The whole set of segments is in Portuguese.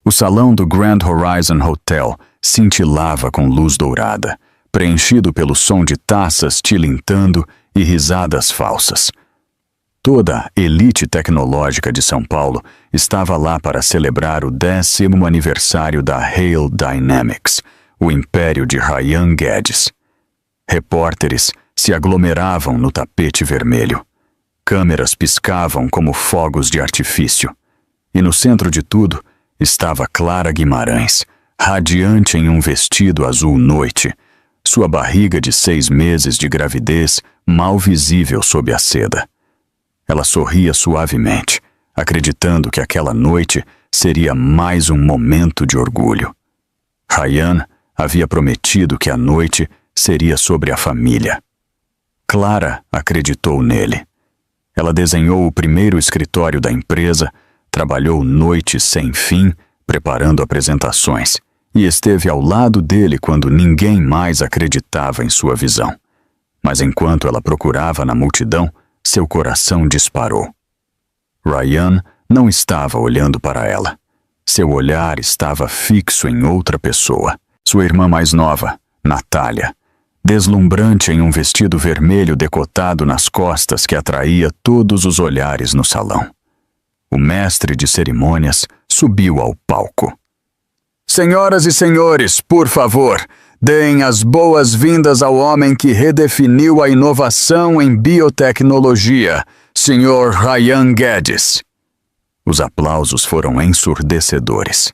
O salão do Grand Horizon Hotel cintilava com luz dourada, preenchido pelo som de taças tilintando e risadas falsas. Toda a elite tecnológica de São Paulo estava lá para celebrar o 10º aniversário da Hale Dynamics, o império de Ryan Guedes. Repórteres se aglomeravam no tapete vermelho. Câmeras piscavam como fogos de artifício. E no centro de tudo estava Clara Guimarães, radiante em um vestido azul noite, sua barriga de 6 meses de gravidez mal visível sob a seda. Ela sorria suavemente, acreditando que aquela noite seria mais um momento de orgulho. Ryan havia prometido que a noite seria sobre a família. Clara acreditou nele. Ela desenhou o primeiro escritório da empresa, trabalhou noites sem fim, preparando apresentações, e esteve ao lado dele quando ninguém mais acreditava em sua visão. Mas enquanto ela procurava na multidão, seu coração disparou. Ryan não estava olhando para ela. Seu olhar estava fixo em outra pessoa, sua irmã mais nova, Natália, deslumbrante em um vestido vermelho decotado nas costas que atraía todos os olhares no salão. O mestre de cerimônias subiu ao palco. Senhoras e senhores, por favor, deem as boas-vindas ao homem que redefiniu a inovação em biotecnologia, Sr. Ryan Guedes. Os aplausos foram ensurdecedores.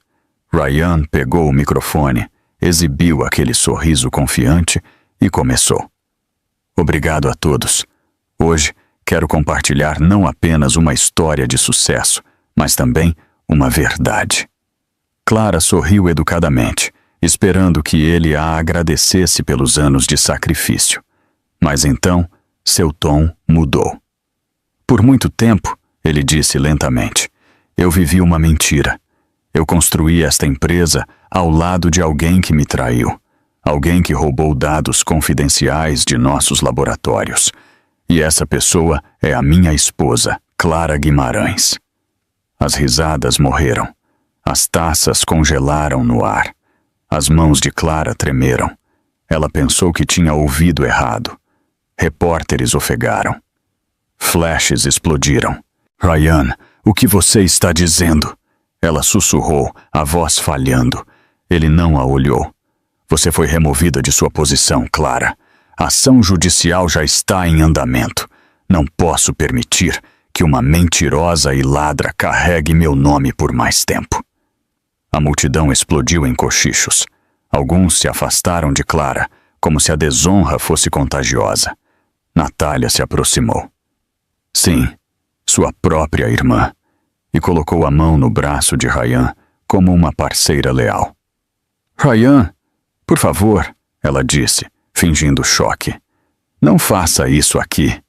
Ryan pegou o microfone, exibiu aquele sorriso confiante e começou. Obrigado a todos. Hoje quero compartilhar não apenas uma história de sucesso, mas também uma verdade. Clara sorriu educadamente, esperando que ele a agradecesse pelos anos de sacrifício. Mas então, seu tom mudou. Por muito tempo, ele disse lentamente, eu vivi uma mentira. Eu construí esta empresa ao lado de alguém que me traiu, alguém que roubou dados confidenciais de nossos laboratórios. E essa pessoa é a minha esposa, Clara Guimarães. As risadas morreram. As taças congelaram no ar. As mãos de Clara tremeram. Ela pensou que tinha ouvido errado. Repórteres ofegaram. Flashes explodiram. Ryan, o que você está dizendo? Ela sussurrou, a voz falhando. Ele não a olhou. Você foi removida de sua posição, Clara. A ação judicial já está em andamento. Não posso permitir que uma mentirosa e ladra carregue meu nome por mais tempo. A multidão explodiu em cochichos. Alguns se afastaram de Clara, como se a desonra fosse contagiosa. Natália se aproximou. Sim, sua própria irmã. E colocou a mão no braço de Ryan como uma parceira leal. Ryan, por favor, ela disse, fingindo choque. Não faça isso aqui.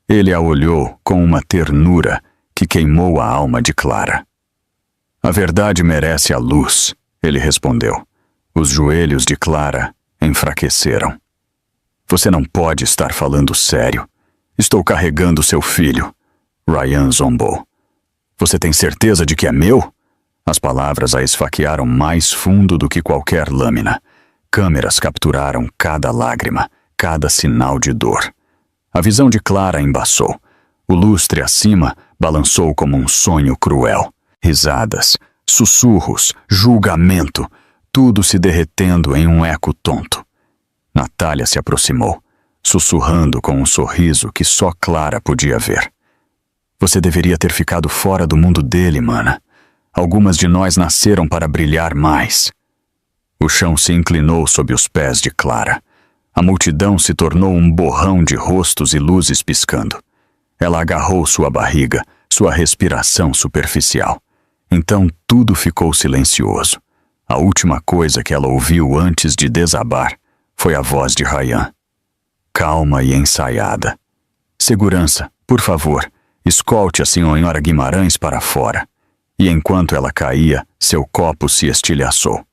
Ele a olhou com uma ternura que queimou a alma de Clara. A verdade merece a luz, ele respondeu. Os joelhos de Clara enfraqueceram. Você não pode estar falando sério. Estou carregando seu filho. Ryan zombou. Você tem certeza de que é meu? As palavras a esfaquearam mais fundo do que qualquer lâmina. Câmeras capturaram cada lágrima, cada sinal de dor. A visão de Clara embaçou. O lustre acima balançou como um sonho cruel. Risadas, sussurros, julgamento, tudo se derretendo em um eco tonto. Natália se aproximou, sussurrando com um sorriso que só Clara podia ver. Você deveria ter ficado fora do mundo dele, mana. Algumas de nós nasceram para brilhar mais. O chão se inclinou sob os pés de Clara. A multidão se tornou um borrão de rostos e luzes piscando. Ela agarrou sua barriga, sua respiração superficial. Então tudo ficou silencioso. A última coisa que ela ouviu antes de desabar foi a voz de Ryan. Calma e ensaiada. Segurança, por favor, escolte a senhora Guimarães para fora. E enquanto ela caía, seu copo se estilhaçou.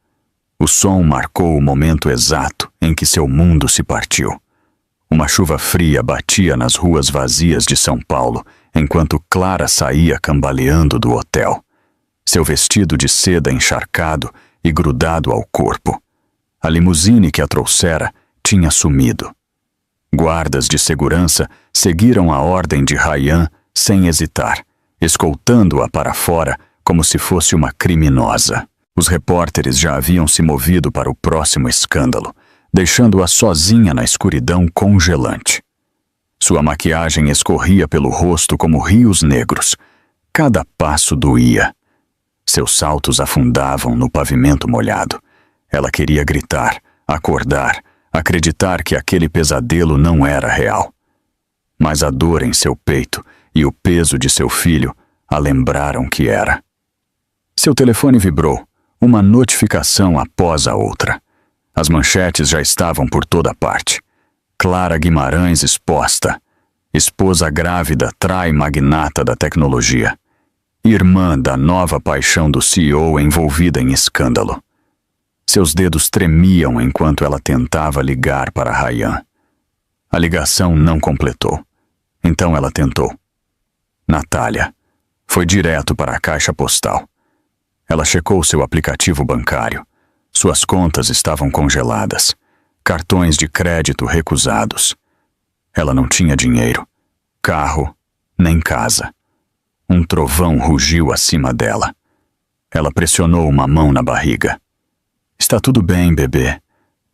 O som marcou o momento exato em que seu mundo se partiu. Uma chuva fria batia nas ruas vazias de São Paulo, enquanto Clara saía cambaleando do hotel. seu vestido de seda encharcado e grudado ao corpo. A limusine que a trouxera tinha sumido. Guardas de segurança seguiram a ordem de Rayhan sem hesitar, escoltando-a para fora como se fosse uma criminosa. Os repórteres já haviam se movido para o próximo escândalo, deixando-a sozinha na escuridão congelante. Sua maquiagem escorria pelo rosto como rios negros. Cada passo doía. Seus saltos afundavam no pavimento molhado. Ela queria gritar, acordar, acreditar que aquele pesadelo não era real. Mas a dor em seu peito e o peso de seu filho a lembraram que era. Seu telefone vibrou, uma notificação após a outra. As manchetes já estavam por toda parte. Clara Guimarães exposta. Esposa grávida trai magnata da tecnologia. Irmã da nova paixão do CEO envolvida em escândalo. Seus dedos tremiam enquanto ela tentava ligar para Rayhan. A ligação não completou. Então ela tentou. Natália. Foi direto para a caixa postal. Ela checou seu aplicativo bancário. Suas contas estavam congeladas. Cartões de crédito recusados. Ela não tinha dinheiro, carro, nem casa. Um trovão rugiu acima dela. Ela pressionou uma mão na barriga. Está tudo bem, bebê.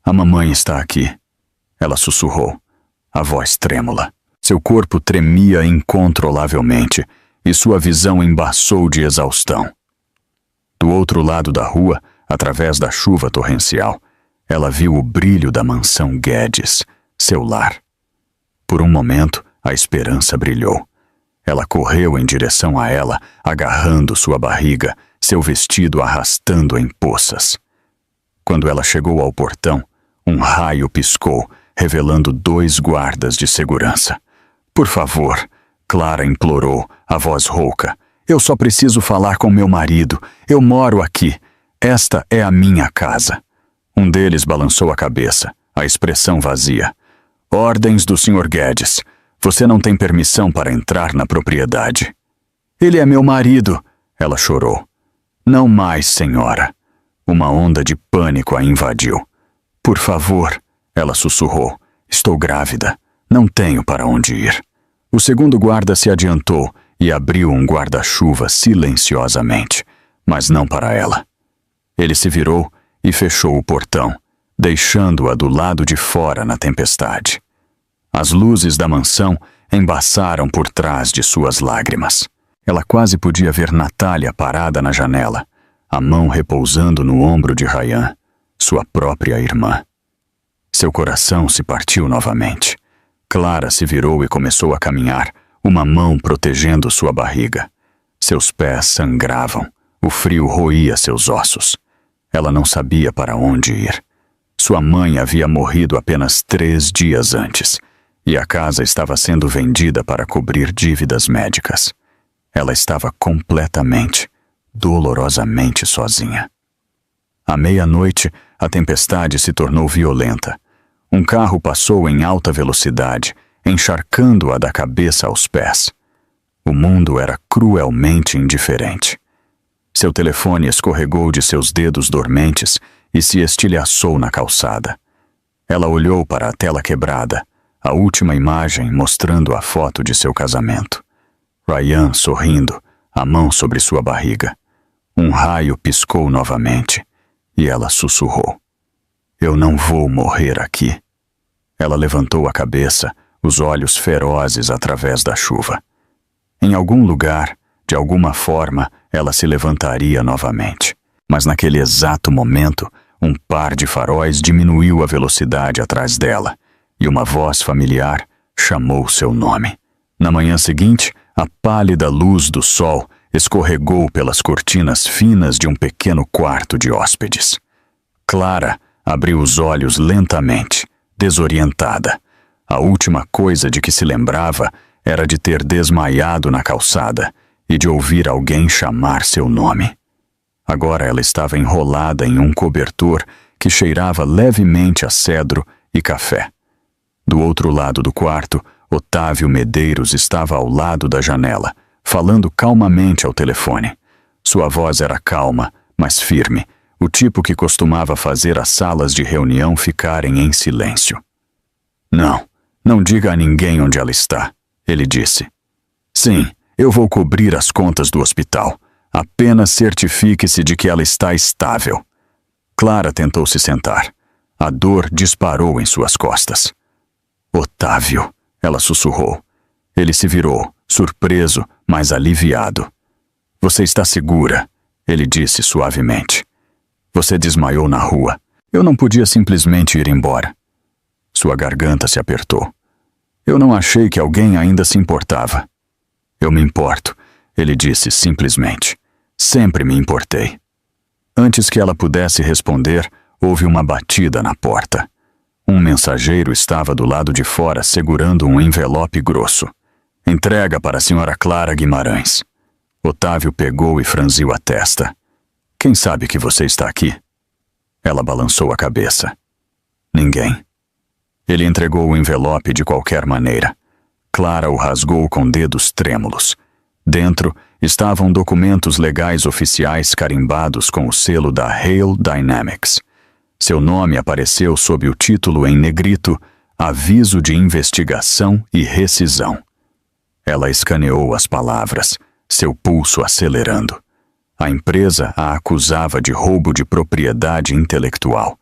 A mamãe está aqui. Ela sussurrou, a voz trêmula. Seu corpo tremia incontrolavelmente e sua visão embaçou de exaustão. Do outro lado da rua, através da chuva torrencial, ela viu o brilho da mansão Guedes, seu lar. Por um momento, a esperança brilhou. Ela correu em direção a ela, agarrando sua barriga, seu vestido arrastando em poças. Quando ela chegou ao portão, um raio piscou, revelando 2 guardas de segurança. Por favor, Clara implorou, a voz rouca. Eu só preciso falar com meu marido. Eu moro aqui. Esta é a minha casa. Um deles balançou a cabeça, a expressão vazia. Ordens do Sr. Guedes. Você não tem permissão para entrar na propriedade. Ele é meu marido, ela chorou. Não mais, senhora. Uma onda de pânico a invadiu. Por favor, ela sussurrou. Estou grávida. Não tenho para onde ir. O segundo guarda se adiantou e abriu um guarda-chuva silenciosamente, mas não para ela. Ele se virou e fechou o portão, deixando-a do lado de fora na tempestade. As luzes da mansão embaçaram por trás de suas lágrimas. Ela quase podia ver Natália parada na janela, a mão repousando no ombro de Rayhan, sua própria irmã. Seu coração se partiu novamente. Clara se virou e começou a caminhar, uma mão protegendo sua barriga. Seus pés sangravam, o frio roía seus ossos. Ela não sabia para onde ir. Sua mãe havia morrido apenas 3 dias antes, e a casa estava sendo vendida para cobrir dívidas médicas. Ela estava completamente, dolorosamente sozinha. À meia-noite, a tempestade se tornou violenta. Um carro passou em alta velocidade, encharcando-a da cabeça aos pés. O mundo era cruelmente indiferente. Seu telefone escorregou de seus dedos dormentes e se estilhaçou na calçada. Ela olhou para a tela quebrada, a última imagem mostrando a foto de seu casamento. Rayhan sorrindo, a mão sobre sua barriga. Um raio piscou novamente e ela sussurrou. Eu não vou morrer aqui. Ela levantou a cabeça, os olhos ferozes através da chuva. Em algum lugar, de alguma forma, ela se levantaria novamente. Mas naquele exato momento, um par de faróis diminuiu a velocidade atrás dela, e uma voz familiar chamou seu nome. Na manhã seguinte, a pálida luz do sol escorregou pelas cortinas finas de um pequeno quarto de hóspedes. Clara abriu os olhos lentamente, desorientada. A última coisa de que se lembrava era de ter desmaiado na calçada e de ouvir alguém chamar seu nome. Agora ela estava enrolada em um cobertor que cheirava levemente a cedro e café. Do outro lado do quarto, Otávio Medeiros estava ao lado da janela, falando calmamente ao telefone. Sua voz era calma, mas firme, o tipo que costumava fazer as salas de reunião ficarem em silêncio. Não diga a ninguém onde ela está, ele disse. Sim, eu vou cobrir as contas do hospital. Apenas certifique-se de que ela está estável. Clara tentou se sentar. A dor disparou em suas costas. Otávio, ela sussurrou. Ele se virou, surpreso, mas aliviado. Você está segura, ele disse suavemente. Você desmaiou na rua. Eu não podia simplesmente ir embora. Sua garganta se apertou. Eu não achei que alguém ainda se importava. Eu me importo, ele disse simplesmente. Sempre me importei. Antes que ela pudesse responder, houve uma batida na porta. Um mensageiro estava do lado de fora segurando um envelope grosso. Entrega para a senhora Clara Guimarães. Otávio pegou e franziu a testa. Quem sabe que você está aqui? Ela balançou a cabeça. Ninguém. Ele entregou o envelope de qualquer maneira. Clara o rasgou com dedos trêmulos. Dentro estavam documentos legais oficiais carimbados com o selo da Hale Dynamics. Seu nome apareceu sob o título em negrito Aviso de Investigação e Rescisão. Ela escaneou as palavras, seu pulso acelerando. A empresa a acusava de roubo de propriedade intelectual,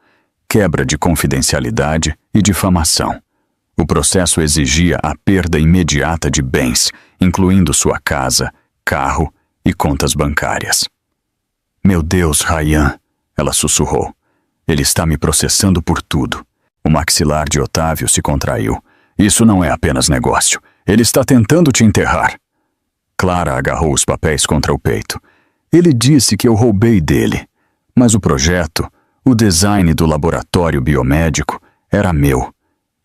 quebra de confidencialidade e difamação. O processo exigia a perda imediata de bens, incluindo sua casa, carro e contas bancárias. Meu Deus, Ryan, ela sussurrou. Ele está me processando por tudo. O maxilar de Otávio se contraiu. Isso não é apenas negócio. Ele está tentando te enterrar. Clara agarrou os papéis contra o peito. Ele disse que eu roubei dele. Mas o projeto, o design do laboratório biomédico, era meu.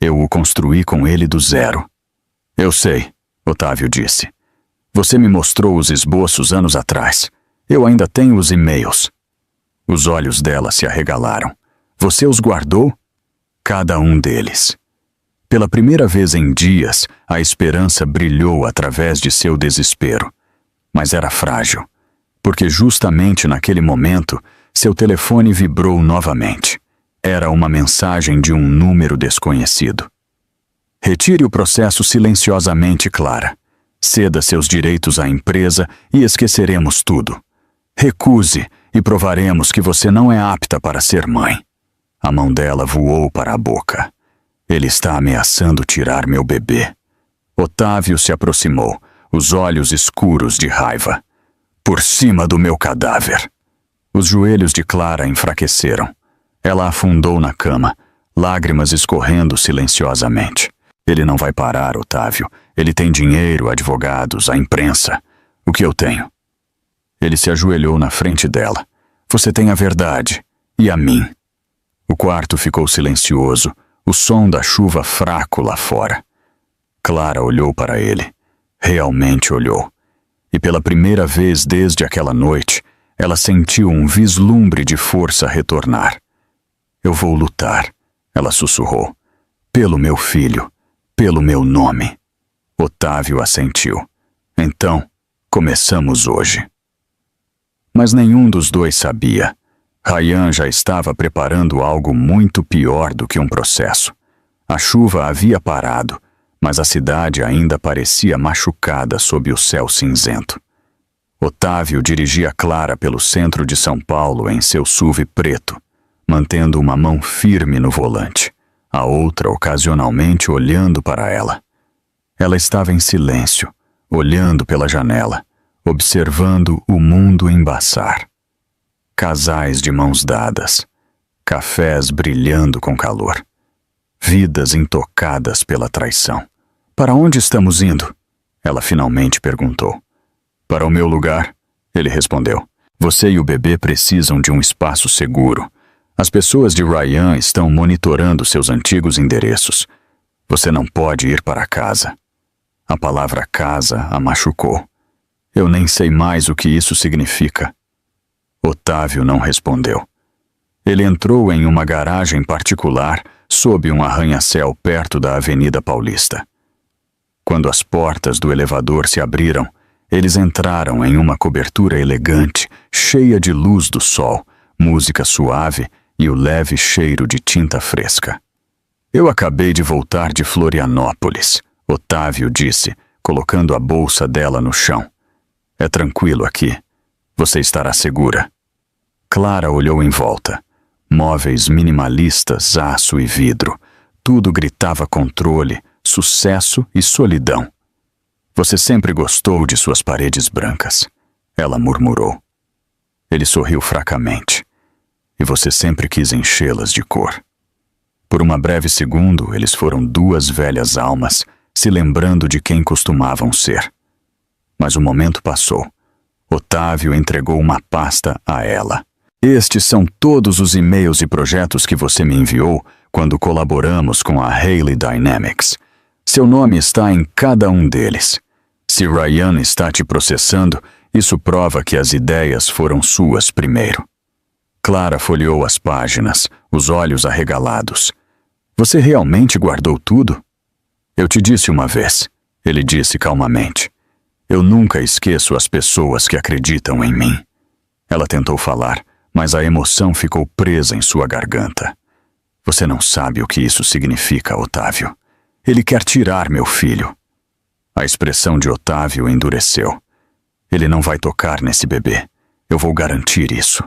Eu o construí com ele do zero. Eu sei, Otávio disse. Você me mostrou os esboços anos atrás. Eu ainda tenho os e-mails. Os olhos dela se arregalaram. Você os guardou? Cada um deles. Pela primeira vez em dias, a esperança brilhou através de seu desespero. Mas era frágil, porque justamente naquele momento, seu telefone vibrou novamente. Era uma mensagem de um número desconhecido. Retire o processo silenciosamente, Clara. Ceda seus direitos à empresa e esqueceremos tudo. Recuse e provaremos que você não é apta para ser mãe. A mão dela voou para a boca. Ele está ameaçando tirar meu bebê. Otávio se aproximou, os olhos escuros de raiva. Por cima do meu cadáver. Os joelhos de Clara enfraqueceram. Ela afundou na cama, lágrimas escorrendo silenciosamente. Ele não vai parar, Otávio. Ele tem dinheiro, advogados, a imprensa. O que eu tenho? Ele se ajoelhou na frente dela. Você tem a verdade. E a mim. O quarto ficou silencioso, o som da chuva fraco lá fora. Clara olhou para ele. Realmente olhou. E pela primeira vez desde aquela noite, ela sentiu um vislumbre de força retornar. Eu vou lutar, ela sussurrou. Pelo meu filho, pelo meu nome. Otávio assentiu. Então, começamos hoje. Mas nenhum dos dois sabia. Ryan já estava preparando algo muito pior do que um processo. A chuva havia parado, mas a cidade ainda parecia machucada sob o céu cinzento. Otávio dirigia Clara pelo centro de São Paulo em seu SUV preto, mantendo uma mão firme no volante, a outra ocasionalmente olhando para ela. Ela estava em silêncio, olhando pela janela, observando o mundo embaçar. Casais de mãos dadas, cafés brilhando com calor, vidas intocadas pela traição. Para onde estamos indo? Ela finalmente perguntou. Para o meu lugar, ele respondeu. Você e o bebê precisam de um espaço seguro. As pessoas de Ryan estão monitorando seus antigos endereços. Você não pode ir para casa. A palavra casa a machucou. Eu nem sei mais o que isso significa. Otávio não respondeu. Ele entrou em uma garagem particular sob um arranha-céu perto da Avenida Paulista. Quando as portas do elevador se abriram, Eles entraram em uma cobertura elegante, cheia de luz do sol, música suave e o leve cheiro de tinta fresca. Eu acabei de voltar de Florianópolis, Otávio disse, colocando a bolsa dela no chão. É tranquilo aqui. Você estará segura. Clara olhou em volta. Móveis minimalistas, aço e vidro. Tudo gritava controle, sucesso e solidão. Você sempre gostou de suas paredes brancas, ela murmurou. Ele sorriu fracamente. E você sempre quis enchê-las de cor. Por uma breve segundo, eles foram duas velhas almas, se lembrando de quem costumavam ser. Mas o momento passou. Otávio entregou uma pasta a ela. Estes são todos os e-mails e projetos que você me enviou quando colaboramos com a Haley Dynamics. Seu nome está em cada um deles. Se Ryan está te processando, isso prova que as ideias foram suas primeiro. Clara folheou as páginas, os olhos arregalados. Você realmente guardou tudo? Eu te disse uma vez, ele disse calmamente. Eu nunca esqueço as pessoas que acreditam em mim. Ela tentou falar, mas a emoção ficou presa em sua garganta. Você não sabe o que isso significa, Otávio. Ele quer tirar meu filho. A expressão de Otávio endureceu. Ele não vai tocar nesse bebê. Eu vou garantir isso.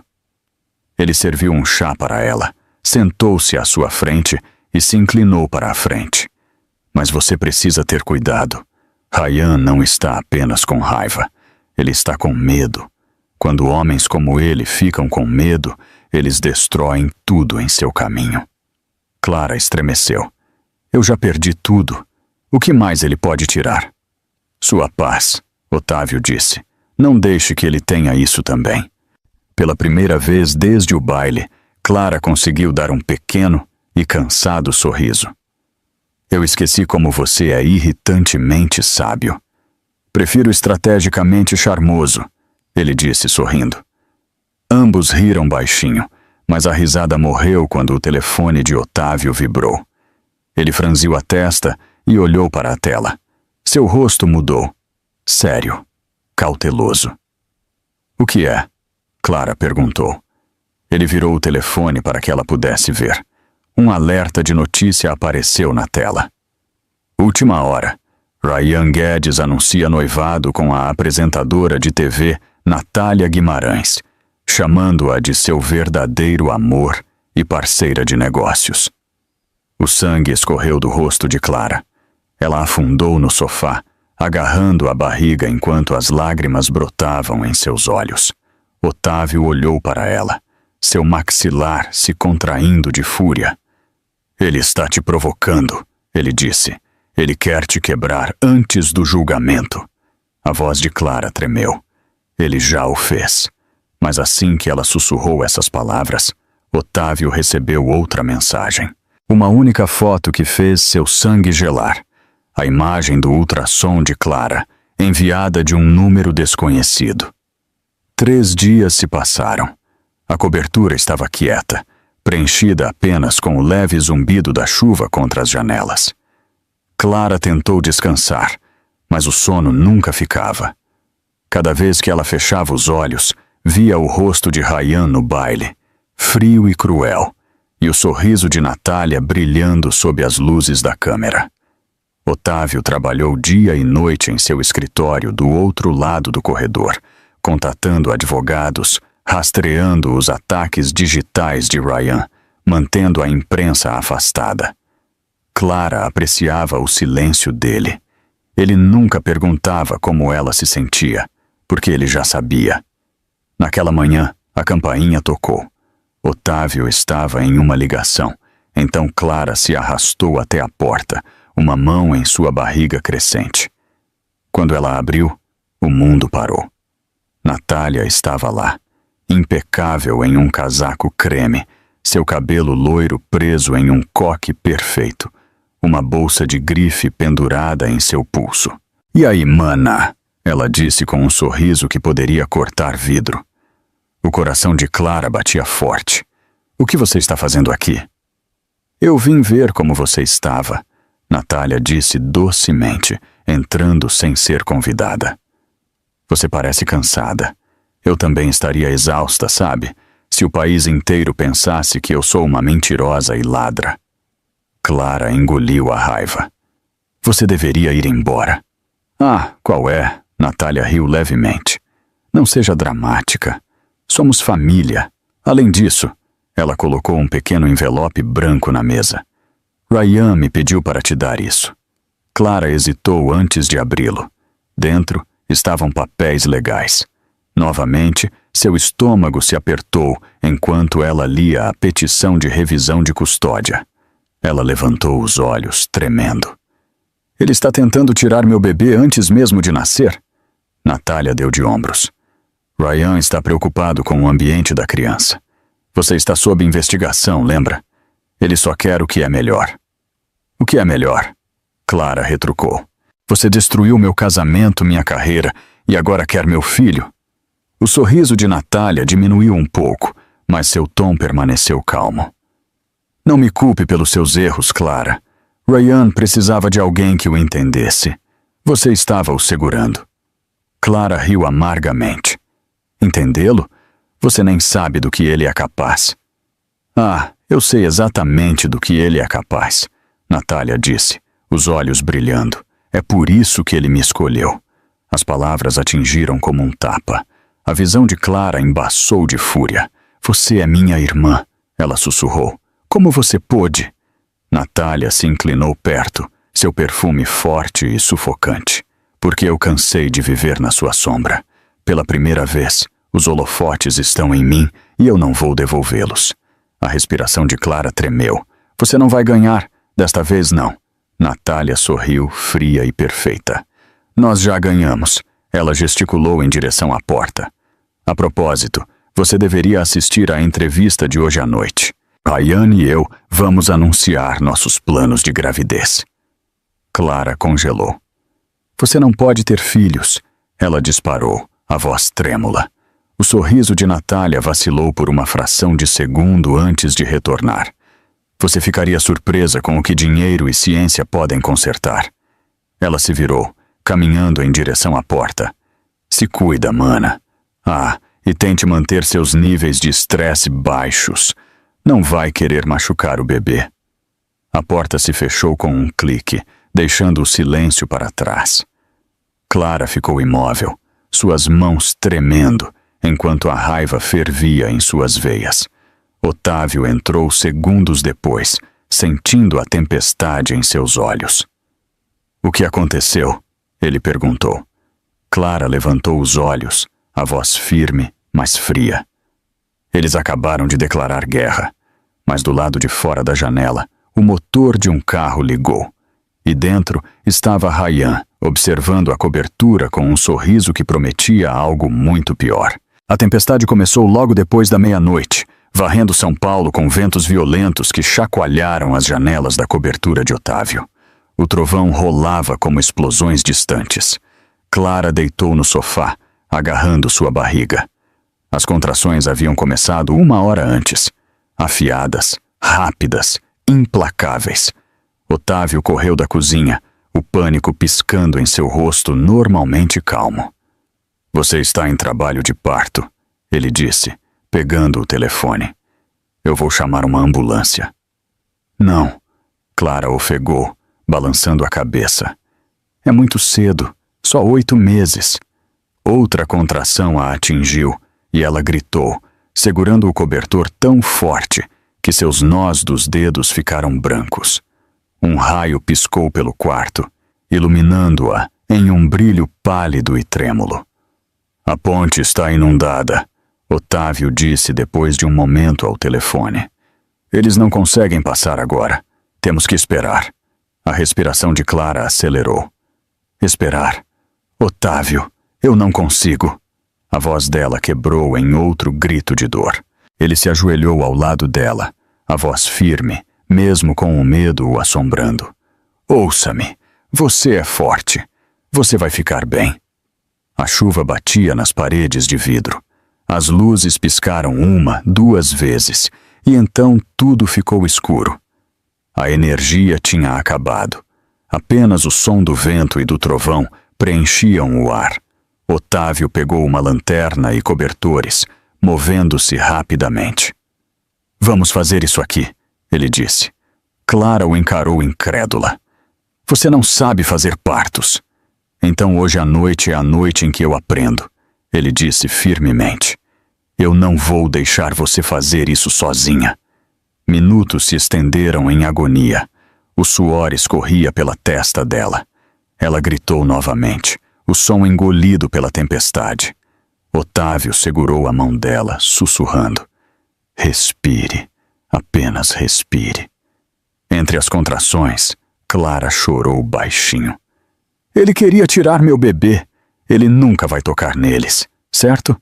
Ele serviu um chá para ela, sentou-se à sua frente e se inclinou para a frente. Mas você precisa ter cuidado. Ryan não está apenas com raiva. Ele está com medo. Quando homens como ele ficam com medo, eles destroem tudo em seu caminho. Clara estremeceu. Eu já perdi tudo. O que mais ele pode tirar? Sua paz, Otávio disse. Não deixe que ele tenha isso também. Pela primeira vez desde o baile, Clara conseguiu dar um pequeno e cansado sorriso. Eu esqueci como você é irritantemente sábio. Prefiro estrategicamente charmoso, ele disse sorrindo. Ambos riram baixinho, mas a risada morreu quando o telefone de Otávio vibrou. Ele franziu a testa e olhou para a tela. Seu rosto mudou. Sério, cauteloso. O que é? Clara perguntou. Ele virou o telefone para que ela pudesse ver. Um alerta de notícia apareceu na tela. Última hora. Ryan Guedes anuncia noivado com a apresentadora de TV Natália Guimarães, chamando-a de seu verdadeiro amor e parceira de negócios. O sangue escorreu do rosto de Clara. Ela afundou no sofá, agarrando a barriga enquanto as lágrimas brotavam em seus olhos. Otávio olhou para ela, seu maxilar se contraindo de fúria. Ele está te provocando, ele disse. Ele quer te quebrar antes do julgamento. A voz de Clara tremeu. Ele já o fez. Mas assim que ela sussurrou essas palavras, Otávio recebeu outra mensagem. Uma única foto que fez seu sangue gelar. A imagem do ultrassom de Clara, enviada de um número desconhecido. 3 dias se passaram. A cobertura estava quieta, preenchida apenas com o leve zumbido da chuva contra as janelas. Clara tentou descansar, mas o sono nunca ficava. Cada vez que ela fechava os olhos, via o rosto de Ryan no baile, frio e cruel, e o sorriso de Natália brilhando sob as luzes da câmera. Otávio trabalhou dia e noite em seu escritório do outro lado do corredor, contatando advogados, rastreando os ataques digitais de Ryan, mantendo a imprensa afastada. Clara apreciava o silêncio dele. Ele nunca perguntava como ela se sentia, porque ele já sabia. Naquela manhã, a campainha tocou. Otávio estava em uma ligação, então Clara se arrastou até a porta, uma mão em sua barriga crescente. Quando ela abriu, o mundo parou. Natália estava lá, impecável em um casaco creme, seu cabelo loiro preso em um coque perfeito, uma bolsa de grife pendurada em seu pulso. E aí, mana? Ela disse com um sorriso que poderia cortar vidro. O coração de Clara batia forte. O que você está fazendo aqui? Eu vim ver como você estava, Natália disse docemente, entrando sem ser convidada. Você parece cansada. Eu também estaria exausta, sabe? Se o país inteiro pensasse que eu sou uma mentirosa e ladra. Clara engoliu a raiva. Você deveria ir embora. Ah, qual é? Natália riu levemente. Não seja dramática. Somos família. Além disso, ela colocou um pequeno envelope branco na mesa. Ryan me pediu para te dar isso. Clara hesitou antes de abri-lo. Dentro estavam papéis legais. Novamente, seu estômago se apertou enquanto ela lia a petição de revisão de custódia. Ela levantou os olhos, tremendo. Ele está tentando tirar meu bebê antes mesmo de nascer? Natália deu de ombros. Ryan está preocupado com o ambiente da criança. Você está sob investigação, lembra? Ele só quer o que é melhor. O que é melhor? Clara retrucou. Você destruiu meu casamento, minha carreira, e agora quer meu filho? O sorriso de Natália diminuiu um pouco, mas seu tom permaneceu calmo. Não me culpe pelos seus erros, Clara. Ryan precisava de alguém que o entendesse. Você estava o segurando. Clara riu amargamente. Entendê-lo? Você nem sabe do que ele é capaz. Ah, eu sei exatamente do que ele é capaz, Natália disse, os olhos brilhando. É por isso que ele me escolheu. As palavras atingiram como um tapa. A visão de Clara embaçou de fúria. Você é minha irmã, ela sussurrou. Como você pôde? Natália se inclinou perto, seu perfume forte e sufocante. Porque eu cansei de viver na sua sombra. Pela primeira vez, os holofotes estão em mim e eu não vou devolvê-los. A respiração de Clara tremeu. Você não vai ganhar, desta vez não. Natália sorriu, fria e perfeita. Nós já ganhamos. Ela gesticulou em direção à porta. A propósito, você deveria assistir à entrevista de hoje à noite. Ryan e eu vamos anunciar nossos planos de gravidez. Clara congelou. Você não pode ter filhos. Ela disparou, a voz trêmula. O sorriso de Natália vacilou por uma fração de segundo antes de retornar. Você ficaria surpresa com o que dinheiro e ciência podem consertar. Ela se virou, caminhando em direção à porta. Se cuida, mana. Ah, e tente manter seus níveis de estresse baixos. Não vai querer machucar o bebê. A porta se fechou com um clique, deixando o silêncio para trás. Clara ficou imóvel, suas mãos tremendo, enquanto a raiva fervia em suas veias. Otávio entrou segundos depois, sentindo a tempestade em seus olhos. O que aconteceu? Ele perguntou. Clara levantou os olhos, a voz firme, mas fria. Eles acabaram de declarar guerra, mas do lado de fora da janela, o motor de um carro ligou. E dentro estava Ryan, observando a cobertura com um sorriso que prometia algo muito pior. A tempestade começou logo depois da meia-noite, varrendo São Paulo com ventos violentos que chacoalharam as janelas da cobertura de Otávio. O trovão rolava como explosões distantes. Clara deitou no sofá, agarrando sua barriga. As contrações haviam começado 1 hora antes. Afiadas, rápidas, implacáveis. Otávio correu da cozinha, o pânico piscando em seu rosto normalmente calmo. Você está em trabalho de parto, ele disse, pegando o telefone. Eu vou chamar uma ambulância. Não, Clara ofegou, balançando a cabeça. É muito cedo, só 8 meses. Outra contração a atingiu e ela gritou, segurando o cobertor tão forte que seus nós dos dedos ficaram brancos. Um raio piscou pelo quarto, iluminando-a em um brilho pálido e trêmulo. A ponte está inundada, Otávio disse depois de um momento ao telefone. Eles não conseguem passar agora. Temos que esperar. A respiração de Clara acelerou. Esperar. Otávio, eu não consigo. A voz dela quebrou em outro grito de dor. Ele se ajoelhou ao lado dela, a voz firme, mesmo com o medo o assombrando. Ouça-me. Você é forte. Você vai ficar bem. A chuva batia nas paredes de vidro. As luzes piscaram 1, 2 vezes, e então tudo ficou escuro. A energia tinha acabado. Apenas o som do vento e do trovão preenchiam o ar. Otávio pegou uma lanterna e cobertores, movendo-se rapidamente. Vamos fazer isso aqui, ele disse. Clara o encarou incrédula. Você não sabe fazer partos. Então hoje à noite é a noite em que eu aprendo, ele disse firmemente. Eu não vou deixar você fazer isso sozinha. Minutos se estenderam em agonia. O suor escorria pela testa dela. Ela gritou novamente, o som engolido pela tempestade. Otávio segurou a mão dela, sussurrando. Respire, apenas respire. Entre as contrações, Clara chorou baixinho. Ele queria tirar meu bebê. Ele nunca vai tocar neles, certo?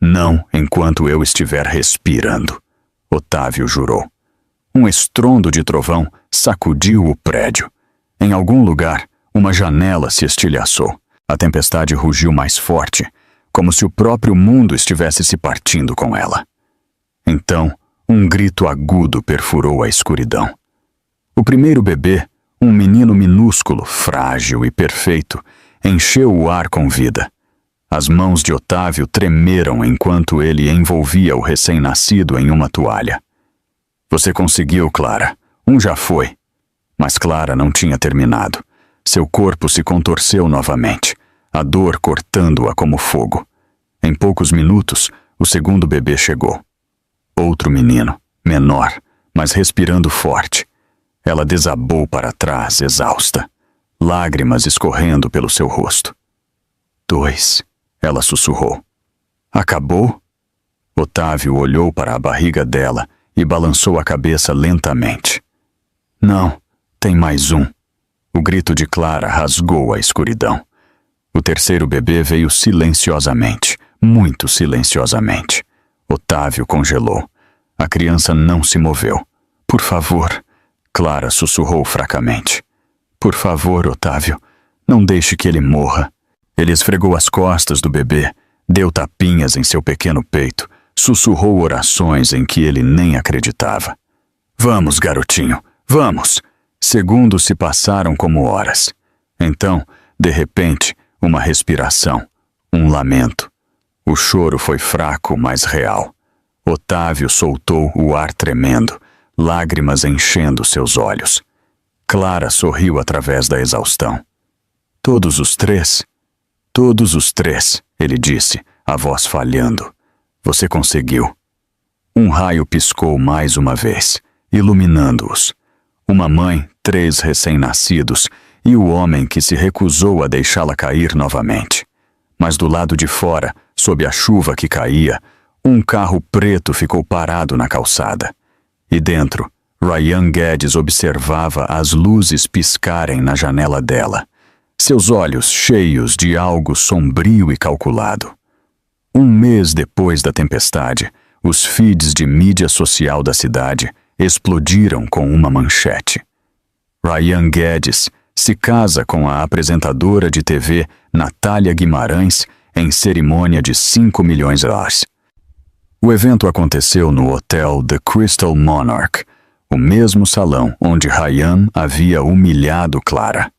Não enquanto eu estiver respirando, Otávio jurou. Um estrondo de trovão sacudiu o prédio. Em algum lugar, uma janela se estilhaçou. A tempestade rugiu mais forte, como se o próprio mundo estivesse se partindo com ela. Então, um grito agudo perfurou a escuridão. O primeiro bebê, um menino minúsculo, frágil e perfeito, encheu o ar com vida. As mãos de Otávio tremeram enquanto ele envolvia o recém-nascido em uma toalha. Você conseguiu, Clara. Um já foi. Mas Clara não tinha terminado. Seu corpo se contorceu novamente, a dor cortando-a como fogo. Em poucos minutos, o segundo bebê chegou. Outro menino, menor, mas respirando forte. Ela desabou para trás, exausta, lágrimas escorrendo pelo seu rosto. 2, ela sussurrou. Acabou? Otávio olhou para a barriga dela e balançou a cabeça lentamente. Não, tem mais um. O grito de Clara rasgou a escuridão. O terceiro bebê veio silenciosamente, muito silenciosamente. Otávio congelou. A criança não se moveu. Por favor, Clara sussurrou fracamente. Por favor, Otávio, não deixe que ele morra. Ele esfregou as costas do bebê, deu tapinhas em seu pequeno peito, sussurrou orações em que ele nem acreditava. Vamos, garotinho, vamos! Segundos se passaram como horas. Então, de repente, uma respiração, um lamento. O choro foi fraco, mas real. Otávio soltou o ar tremendo, lágrimas enchendo seus olhos. Clara sorriu através da exaustão. Todos os três, ele disse, a voz falhando. Você conseguiu. Um raio piscou mais uma vez, iluminando-os. Uma mãe, 3 recém-nascidos e o homem que se recusou a deixá-la cair novamente. Mas do lado de fora, sob a chuva que caía, um carro preto ficou parado na calçada. E dentro, Ryan Guedes observava as luzes piscarem na janela dela, seus olhos cheios de algo sombrio e calculado. Um mês depois da tempestade, os feeds de mídia social da cidade explodiram com uma manchete. Ryan Guedes se casa com a apresentadora de TV Natália Guimarães em cerimônia de $5 milhões. O evento aconteceu no hotel The Crystal Monarch, o mesmo salão onde Ryan havia humilhado Clara.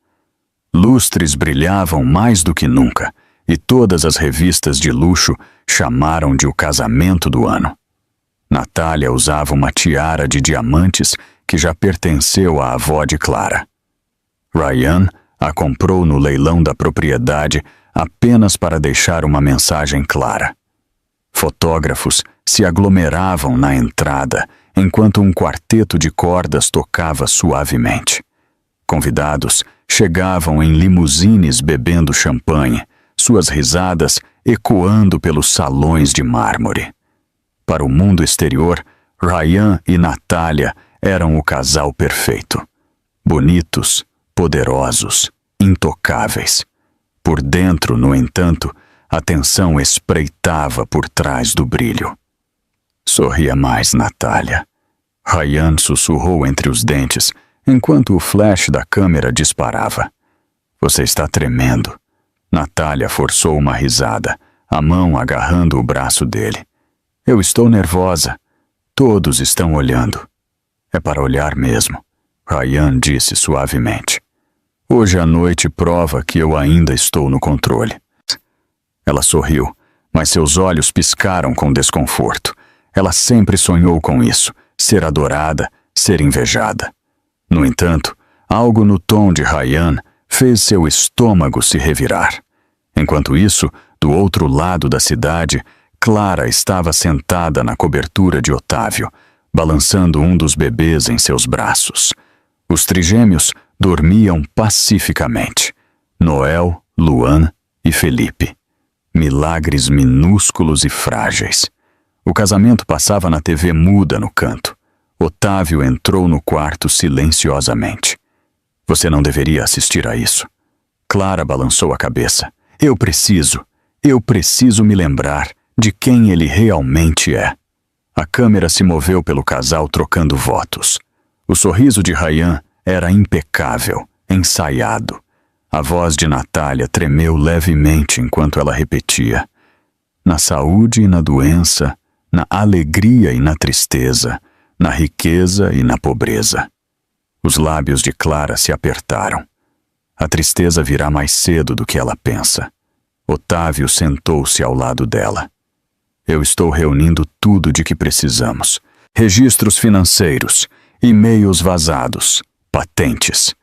Lustres brilhavam mais do que nunca, e todas as revistas de luxo chamaram de o casamento do ano. Natália usava uma tiara de diamantes que já pertenceu à avó de Clara. Ryan a comprou no leilão da propriedade apenas para deixar uma mensagem clara. Fotógrafos se aglomeravam na entrada enquanto um quarteto de cordas tocava suavemente. Convidados chegavam em limusines bebendo champanhe, suas risadas ecoando pelos salões de mármore. Para o mundo exterior, Ryan e Natália eram o casal perfeito. Bonitos, poderosos, intocáveis. Por dentro, no entanto, a tensão espreitava por trás do brilho. Sorria mais, Natália. Ryan sussurrou entre os dentes, enquanto o flash da câmera disparava. Você está tremendo. Natália forçou uma risada, a mão agarrando o braço dele. Eu estou nervosa. Todos estão olhando. É para olhar mesmo, Ryan disse suavemente. Hoje à noite prova que eu ainda estou no controle. Ela sorriu, mas seus olhos piscaram com desconforto. Ela sempre sonhou com isso, ser adorada, ser invejada. No entanto, algo no tom de Ryan fez seu estômago se revirar. Enquanto isso, do outro lado da cidade, Clara estava sentada na cobertura de Otávio, balançando um dos bebês em seus braços. Os trigêmeos dormiam pacificamente. Noel, Luan e Felipe. Milagres minúsculos e frágeis. O casamento passava na TV muda no canto. Otávio entrou no quarto silenciosamente. Você não deveria assistir a isso. Clara balançou a cabeça. Eu preciso me lembrar de quem ele realmente é. A câmera se moveu pelo casal trocando votos. O sorriso de Ryan era impecável, ensaiado. A voz de Natália tremeu levemente enquanto ela repetia: na saúde e na doença, na alegria e na tristeza, na riqueza e na pobreza. Os lábios de Clara se apertaram. A tristeza virá mais cedo do que ela pensa. Otávio sentou-se ao lado dela. Eu estou reunindo tudo de que precisamos. Registros financeiros, e-mails vazados, patentes.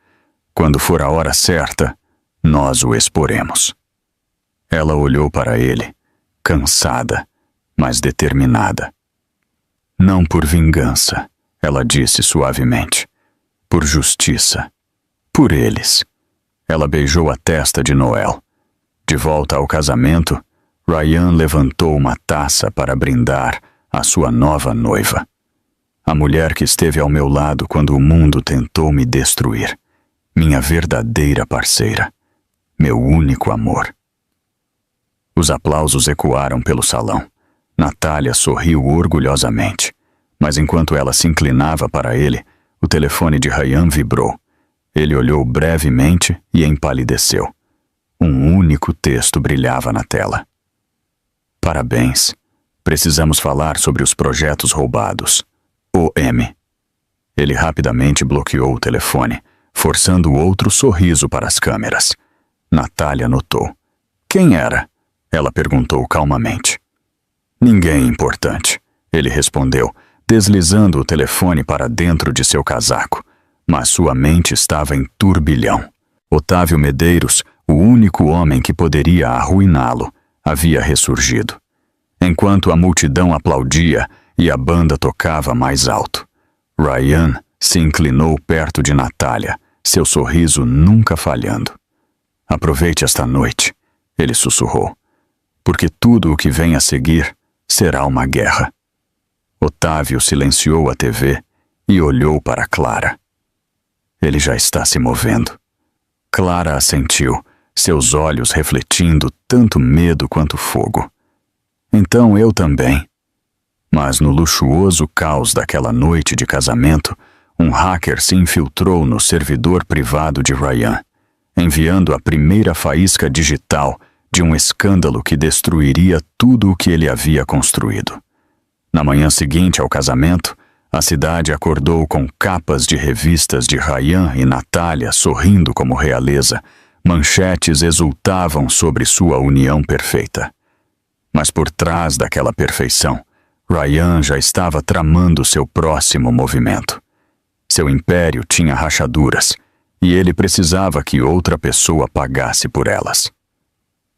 Quando for a hora certa, nós o exporemos. Ela olhou para ele, cansada, mas determinada. Não por vingança, ela disse suavemente. Por justiça. Por eles. Ela beijou a testa de Noel. De volta ao casamento, Ryan levantou uma taça para brindar a sua nova noiva. A mulher que esteve ao meu lado quando o mundo tentou me destruir. Minha verdadeira parceira. Meu único amor. Os aplausos ecoaram pelo salão. Natália sorriu orgulhosamente. Mas enquanto ela se inclinava para ele, o telefone de Ryan vibrou. Ele olhou brevemente e empalideceu. Um único texto brilhava na tela. Parabéns. Precisamos falar sobre os projetos roubados. OM. Ele rapidamente bloqueou o telefone, forçando outro sorriso para as câmeras. Natália notou. Quem era? Ela perguntou calmamente. Ninguém importante, ele respondeu, deslizando o telefone para dentro de seu casaco. Mas sua mente estava em turbilhão. Otávio Medeiros, o único homem que poderia arruiná-lo, havia ressurgido. Enquanto a multidão aplaudia e a banda tocava mais alto, Ryan se inclinou perto de Natália, seu sorriso nunca falhando. Aproveite esta noite, ele sussurrou, porque tudo o que vem a seguir será uma guerra. Otávio silenciou a TV e olhou para Clara. Ele já está se movendo. Clara assentiu, seus olhos refletindo tanto medo quanto fogo. Então eu também. Mas no luxuoso caos daquela noite de casamento, um hacker se infiltrou no servidor privado de Ryan, enviando a primeira faísca digital de um escândalo que destruiria tudo o que ele havia construído. Na manhã seguinte ao casamento, a cidade acordou com capas de revistas de Ryan e Natália sorrindo como realeza. Manchetes exultavam sobre sua união perfeita. Mas por trás daquela perfeição, Ryan já estava tramando seu próximo movimento. Seu império tinha rachaduras, e ele precisava que outra pessoa pagasse por elas.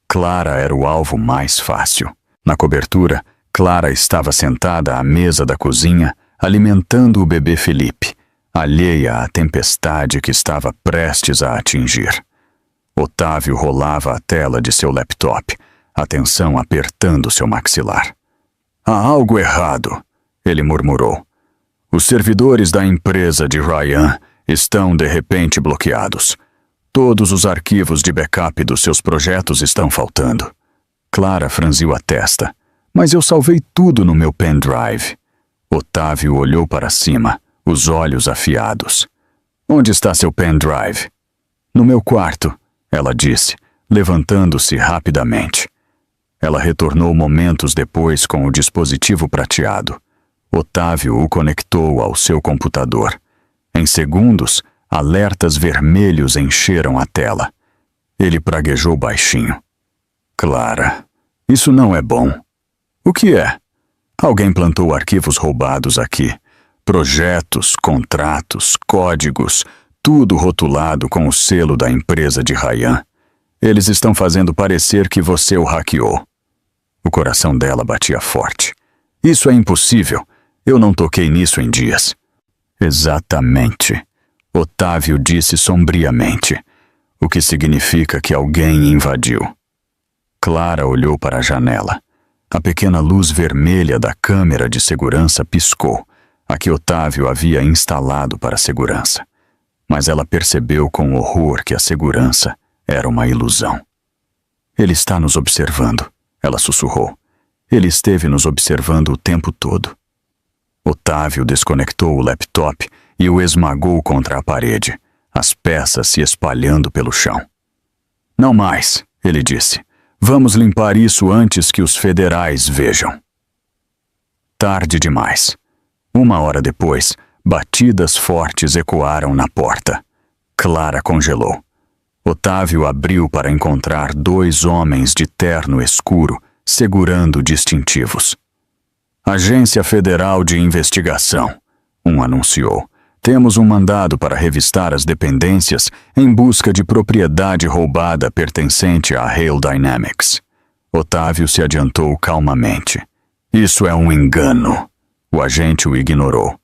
Clara era o alvo mais fácil. Na cobertura, Clara estava sentada à mesa da cozinha, alimentando o bebê Felipe, alheia à tempestade que estava prestes a atingir. Otávio rolava a tela de seu laptop, a tensão apertando seu maxilar. Há algo errado, ele murmurou. Os servidores da empresa de Ryan estão de repente bloqueados. Todos os arquivos de backup dos seus projetos estão faltando. Clara franziu a testa. Mas eu salvei tudo no meu pendrive. Otávio olhou para cima, os olhos afiados. Onde está seu pendrive? No meu quarto, ela disse, levantando-se rapidamente. Ela retornou momentos depois com o dispositivo prateado. Otávio o conectou ao seu computador. Em segundos, alertas vermelhos encheram a tela. Ele praguejou baixinho. Clara, Isso não é bom. O que é? Alguém plantou arquivos roubados aqui. Projetos, contratos, códigos, tudo rotulado com o selo da empresa de Ryan. Eles estão fazendo parecer que você o hackeou. O coração dela batia forte. Isso é impossível. Eu não toquei nisso em dias. Exatamente. Otávio disse sombriamente, o que significa que alguém invadiu. Clara olhou para a janela. A pequena luz vermelha da câmera de segurança piscou, a que Otávio havia instalado para a segurança. Mas ela percebeu com horror que a segurança era uma ilusão. Ele está nos observando, ela sussurrou. Ele esteve nos observando o tempo todo. Otávio desconectou o laptop e o esmagou contra a parede, as peças se espalhando pelo chão. Não mais, ele disse. Vamos limpar isso antes que os federais vejam. Tarde demais. 1 hora depois, batidas fortes ecoaram na porta. Clara congelou. Otávio abriu para encontrar 2 homens de terno escuro segurando distintivos. Agência Federal de Investigação, um anunciou. Temos um mandado para revistar as dependências em busca de propriedade roubada pertencente à Hale Dynamics. Otávio se adiantou calmamente. Isso é um engano. O agente o ignorou.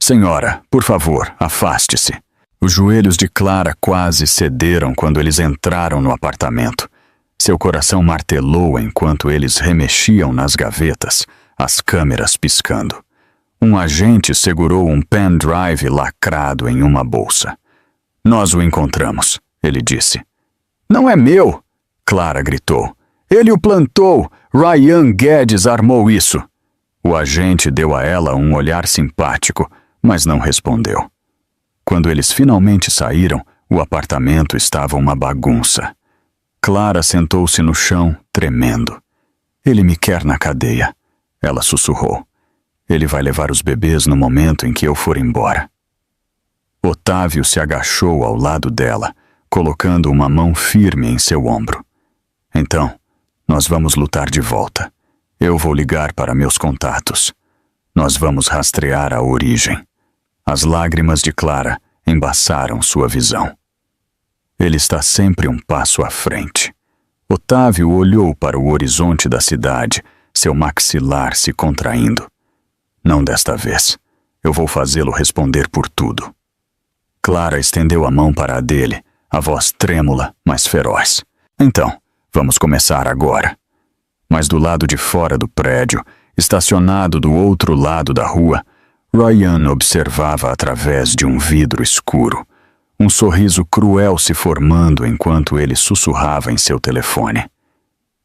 Senhora, por favor, afaste-se. Os joelhos de Clara quase cederam quando eles entraram no apartamento. Seu coração martelou enquanto eles remexiam nas gavetas, as câmeras piscando. Um agente segurou um pendrive lacrado em uma bolsa. Nós o encontramos, ele disse. Não é meu, Clara gritou. Ele o plantou. Ryan Guedes armou isso. O agente deu a ela um olhar simpático, mas não respondeu. Quando eles finalmente saíram, o apartamento estava uma bagunça. Clara sentou-se no chão, tremendo. Ele me quer na cadeia, ela sussurrou. Ele vai levar os bebês no momento em que eu for embora. Otávio se agachou ao lado dela, colocando uma mão firme em seu ombro. Então, nós vamos lutar de volta. Eu vou ligar para meus contatos. Nós vamos rastrear a origem. As lágrimas de Clara embaçaram sua visão. Ele está sempre um passo à frente. Otávio olhou para o horizonte da cidade, seu maxilar se contraindo. Não desta vez. Eu vou fazê-lo responder por tudo. Clara estendeu a mão para a dele, a voz trêmula, mas feroz. Então, vamos começar agora. Mas do lado de fora do prédio, estacionado do outro lado da rua, Ryan observava através de um vidro escuro, um sorriso cruel se formando enquanto ele sussurrava em seu telefone.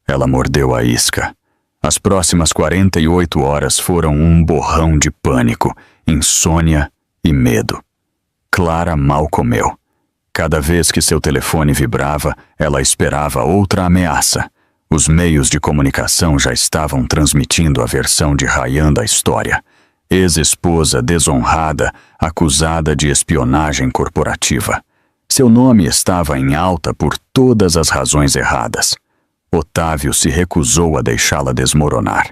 Ela mordeu a isca. As próximas 48 horas foram um borrão de pânico, insônia e medo. Clara mal comeu. Cada vez que seu telefone vibrava, ela esperava outra ameaça. Os meios de comunicação já estavam transmitindo a versão de Ryan da história. Ex-esposa desonrada, acusada de espionagem corporativa. Seu nome estava em alta por todas as razões erradas. Otávio se recusou a deixá-la desmoronar.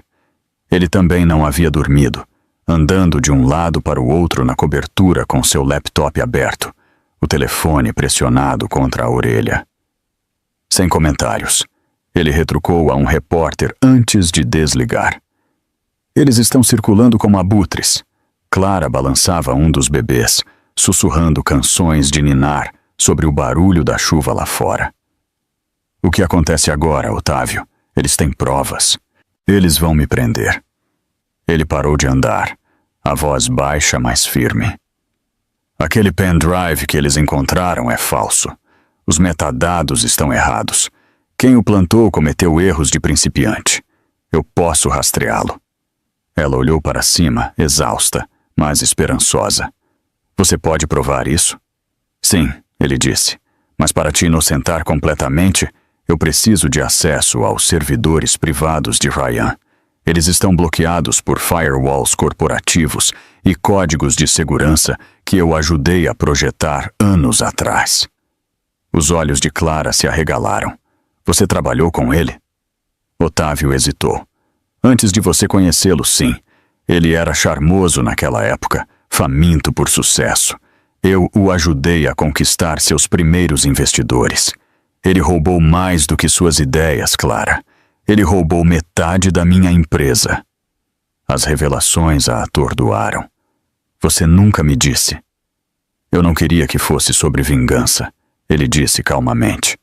Ele também não havia dormido, andando de um lado para o outro na cobertura com seu laptop aberto, o telefone pressionado contra a orelha. Sem comentários, ele retrucou a um repórter antes de desligar. Eles estão circulando como abutres. Clara balançava um dos bebês, sussurrando canções de ninar sobre o barulho da chuva lá fora. O que acontece agora, Otávio? Eles têm provas. Eles vão me prender. Ele parou de andar, a voz baixa, mas firme. Aquele pendrive que eles encontraram é falso. Os metadados estão errados. Quem o plantou cometeu erros de principiante. Eu posso rastreá-lo. Ela olhou para cima, exausta, mas esperançosa. Você pode provar isso? Sim, ele disse. Mas para te inocentar completamente, eu preciso de acesso aos servidores privados de Ryan. Eles estão bloqueados por firewalls corporativos e códigos de segurança que eu ajudei a projetar anos atrás. Os olhos de Clara se arregalaram. Você trabalhou com ele? Otávio hesitou. Antes de você conhecê-lo, sim. Ele era charmoso naquela época, faminto por sucesso. Eu o ajudei a conquistar seus primeiros investidores. Ele roubou mais do que suas ideias, Clara. Ele roubou metade da minha empresa. As revelações a atordoaram. Você nunca me disse. Eu não queria que fosse sobre vingança, ele disse calmamente.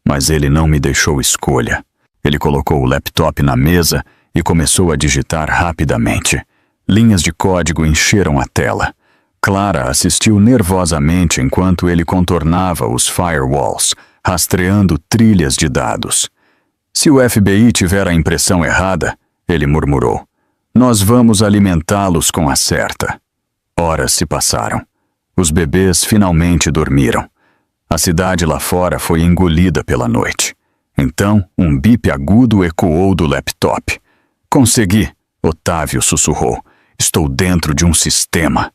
Mas ele não me deixou escolha. Ele colocou o laptop na mesa e começou a digitar rapidamente. Linhas de código encheram a tela. Clara assistiu nervosamente enquanto ele contornava os firewalls, rastreando trilhas de dados. Se o FBI tiver a impressão errada, ele murmurou, nós vamos alimentá-los com a certa. Horas se passaram. Os bebês finalmente dormiram. A cidade lá fora foi engolida pela noite. Então, um bip agudo ecoou do laptop. Consegui, Otávio sussurrou. Estou dentro de um sistema.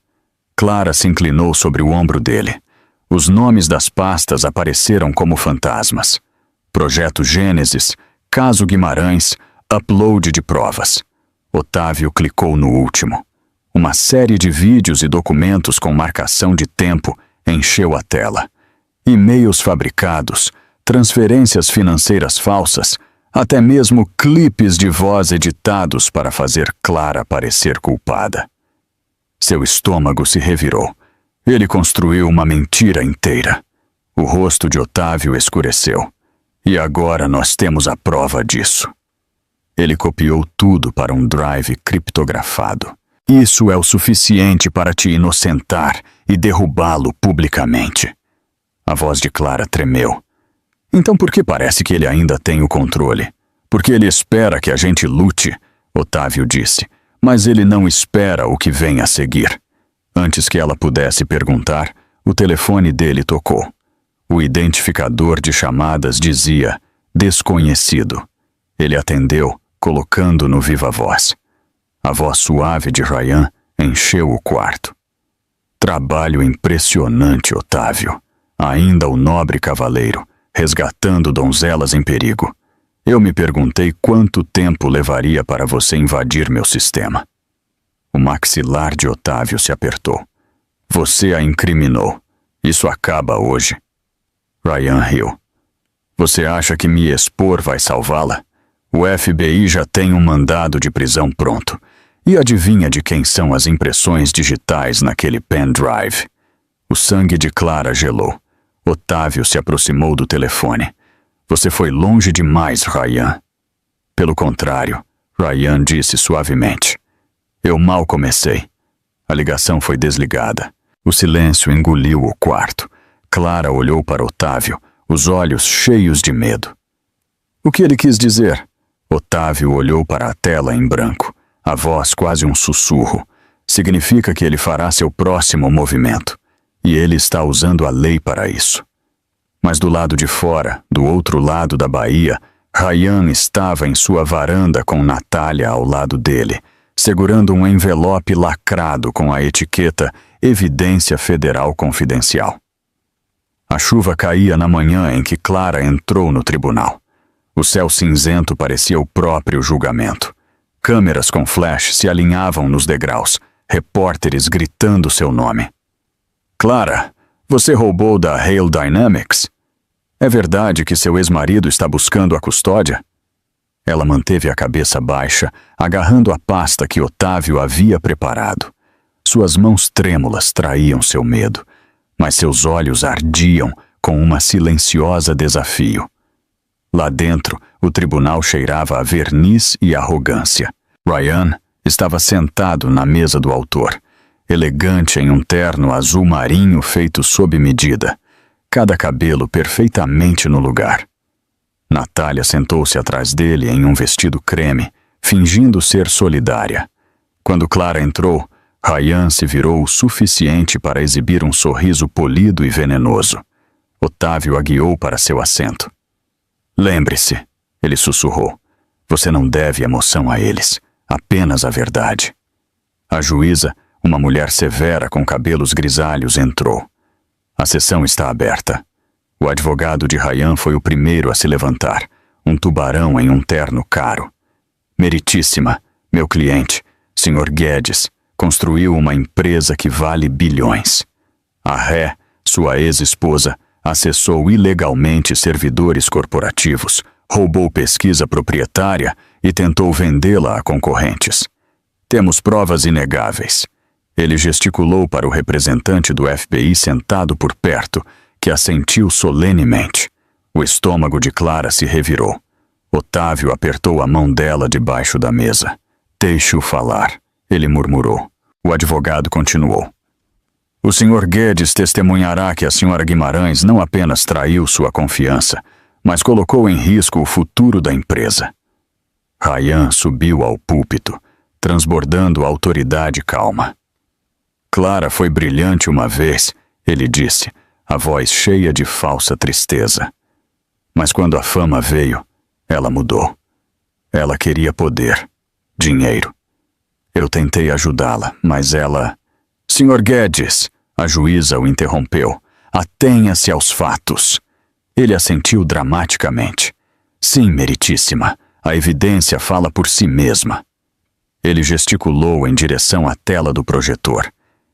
Clara se inclinou sobre o ombro dele. Os nomes das pastas apareceram como fantasmas. Projeto Gênesis, Caso Guimarães, upload de provas. Otávio clicou no último. Uma série de vídeos e documentos com marcação de tempo encheu a tela. E-mails fabricados, transferências financeiras falsas, até mesmo clipes de voz editados para fazer Clara parecer culpada. Seu estômago se revirou. Ele construiu uma mentira inteira. O rosto de Otávio escureceu. E agora nós temos a prova disso. Ele copiou tudo para um drive criptografado. Isso é o suficiente para te inocentar e derrubá-lo publicamente. A voz de Clara tremeu. Então por que parece que ele ainda tem o controle? Porque ele espera que a gente lute, Otávio disse, mas ele não espera o que vem a seguir. Antes que ela pudesse perguntar, o telefone dele tocou. O identificador de chamadas dizia desconhecido. Ele atendeu, colocando no viva-voz. A voz suave de Ryan encheu o quarto. Trabalho impressionante, Otávio. Ainda o nobre cavaleiro, resgatando donzelas em perigo. Eu me perguntei quanto tempo levaria para você invadir meu sistema. O maxilar de Otávio se apertou. Você a incriminou. Isso acaba hoje. Ryan riu. Você acha que me expor vai salvá-la? O FBI já tem um mandado de prisão pronto. E adivinha de quem são as impressões digitais naquele pendrive? O sangue de Clara gelou. Otávio se aproximou do telefone. Você foi longe demais, Ryan. Pelo contrário, Ryan disse suavemente. Eu mal comecei. A ligação foi desligada. O silêncio engoliu o quarto. Clara olhou para Otávio, os olhos cheios de medo. O que ele quis dizer? Otávio olhou para a tela em branco, a voz quase um sussurro. Significa que ele fará seu próximo movimento. E ele está usando a lei para isso. Mas do lado de fora, do outro lado da baía, Ryan estava em sua varanda com Natália ao lado dele, segurando um envelope lacrado com a etiqueta Evidência Federal Confidencial. A chuva caía na manhã em que Clara entrou no tribunal. O céu cinzento parecia o próprio julgamento. Câmeras com flash se alinhavam nos degraus, repórteres gritando seu nome. Clara, você roubou da Hale Dynamics? É verdade que seu ex-marido está buscando a custódia? Ela manteve a cabeça baixa, agarrando a pasta que Otávio havia preparado. Suas mãos trêmulas traíam seu medo, mas seus olhos ardiam com uma silenciosa desafio. Lá dentro, o tribunal cheirava a verniz e arrogância. Ryan estava sentado na mesa do autor, elegante em um terno azul marinho feito sob medida, cada cabelo perfeitamente no lugar. Natália sentou-se atrás dele em um vestido creme, fingindo ser solidária. Quando Clara entrou, Ryan se virou o suficiente para exibir um sorriso polido e venenoso. Otávio a guiou para seu assento. Lembre-se, ele sussurrou, você não deve emoção a eles, apenas a verdade. A juíza, uma mulher severa com cabelos grisalhos, entrou. A sessão está aberta. O advogado de Ryan foi o primeiro a se levantar, um tubarão em um terno caro. Meritíssima, meu cliente, Sr. Guedes, construiu uma empresa que vale bilhões. A Ré, sua ex-esposa, acessou ilegalmente servidores corporativos, roubou pesquisa proprietária e tentou vendê-la a concorrentes. Temos provas inegáveis. Ele gesticulou para o representante do FBI sentado por perto, que assentiu solenemente. O estômago de Clara se revirou. Otávio apertou a mão dela debaixo da mesa. Deixe-o falar, ele murmurou. O advogado continuou. O Sr. Guedes testemunhará que a Sra. Guimarães não apenas traiu sua confiança, mas colocou em risco o futuro da empresa. Ryan subiu ao púlpito, transbordando autoridade calma. Clara foi brilhante uma vez, ele disse, a voz cheia de falsa tristeza. Mas quando a fama veio, ela mudou. Ela queria poder, dinheiro. Eu tentei ajudá-la, mas ela... Sr. Guedes, a juíza o interrompeu. Atenha-se aos fatos. Ele assentiu dramaticamente. Sim, meritíssima, a evidência fala por si mesma. Ele gesticulou em direção à tela do projetor.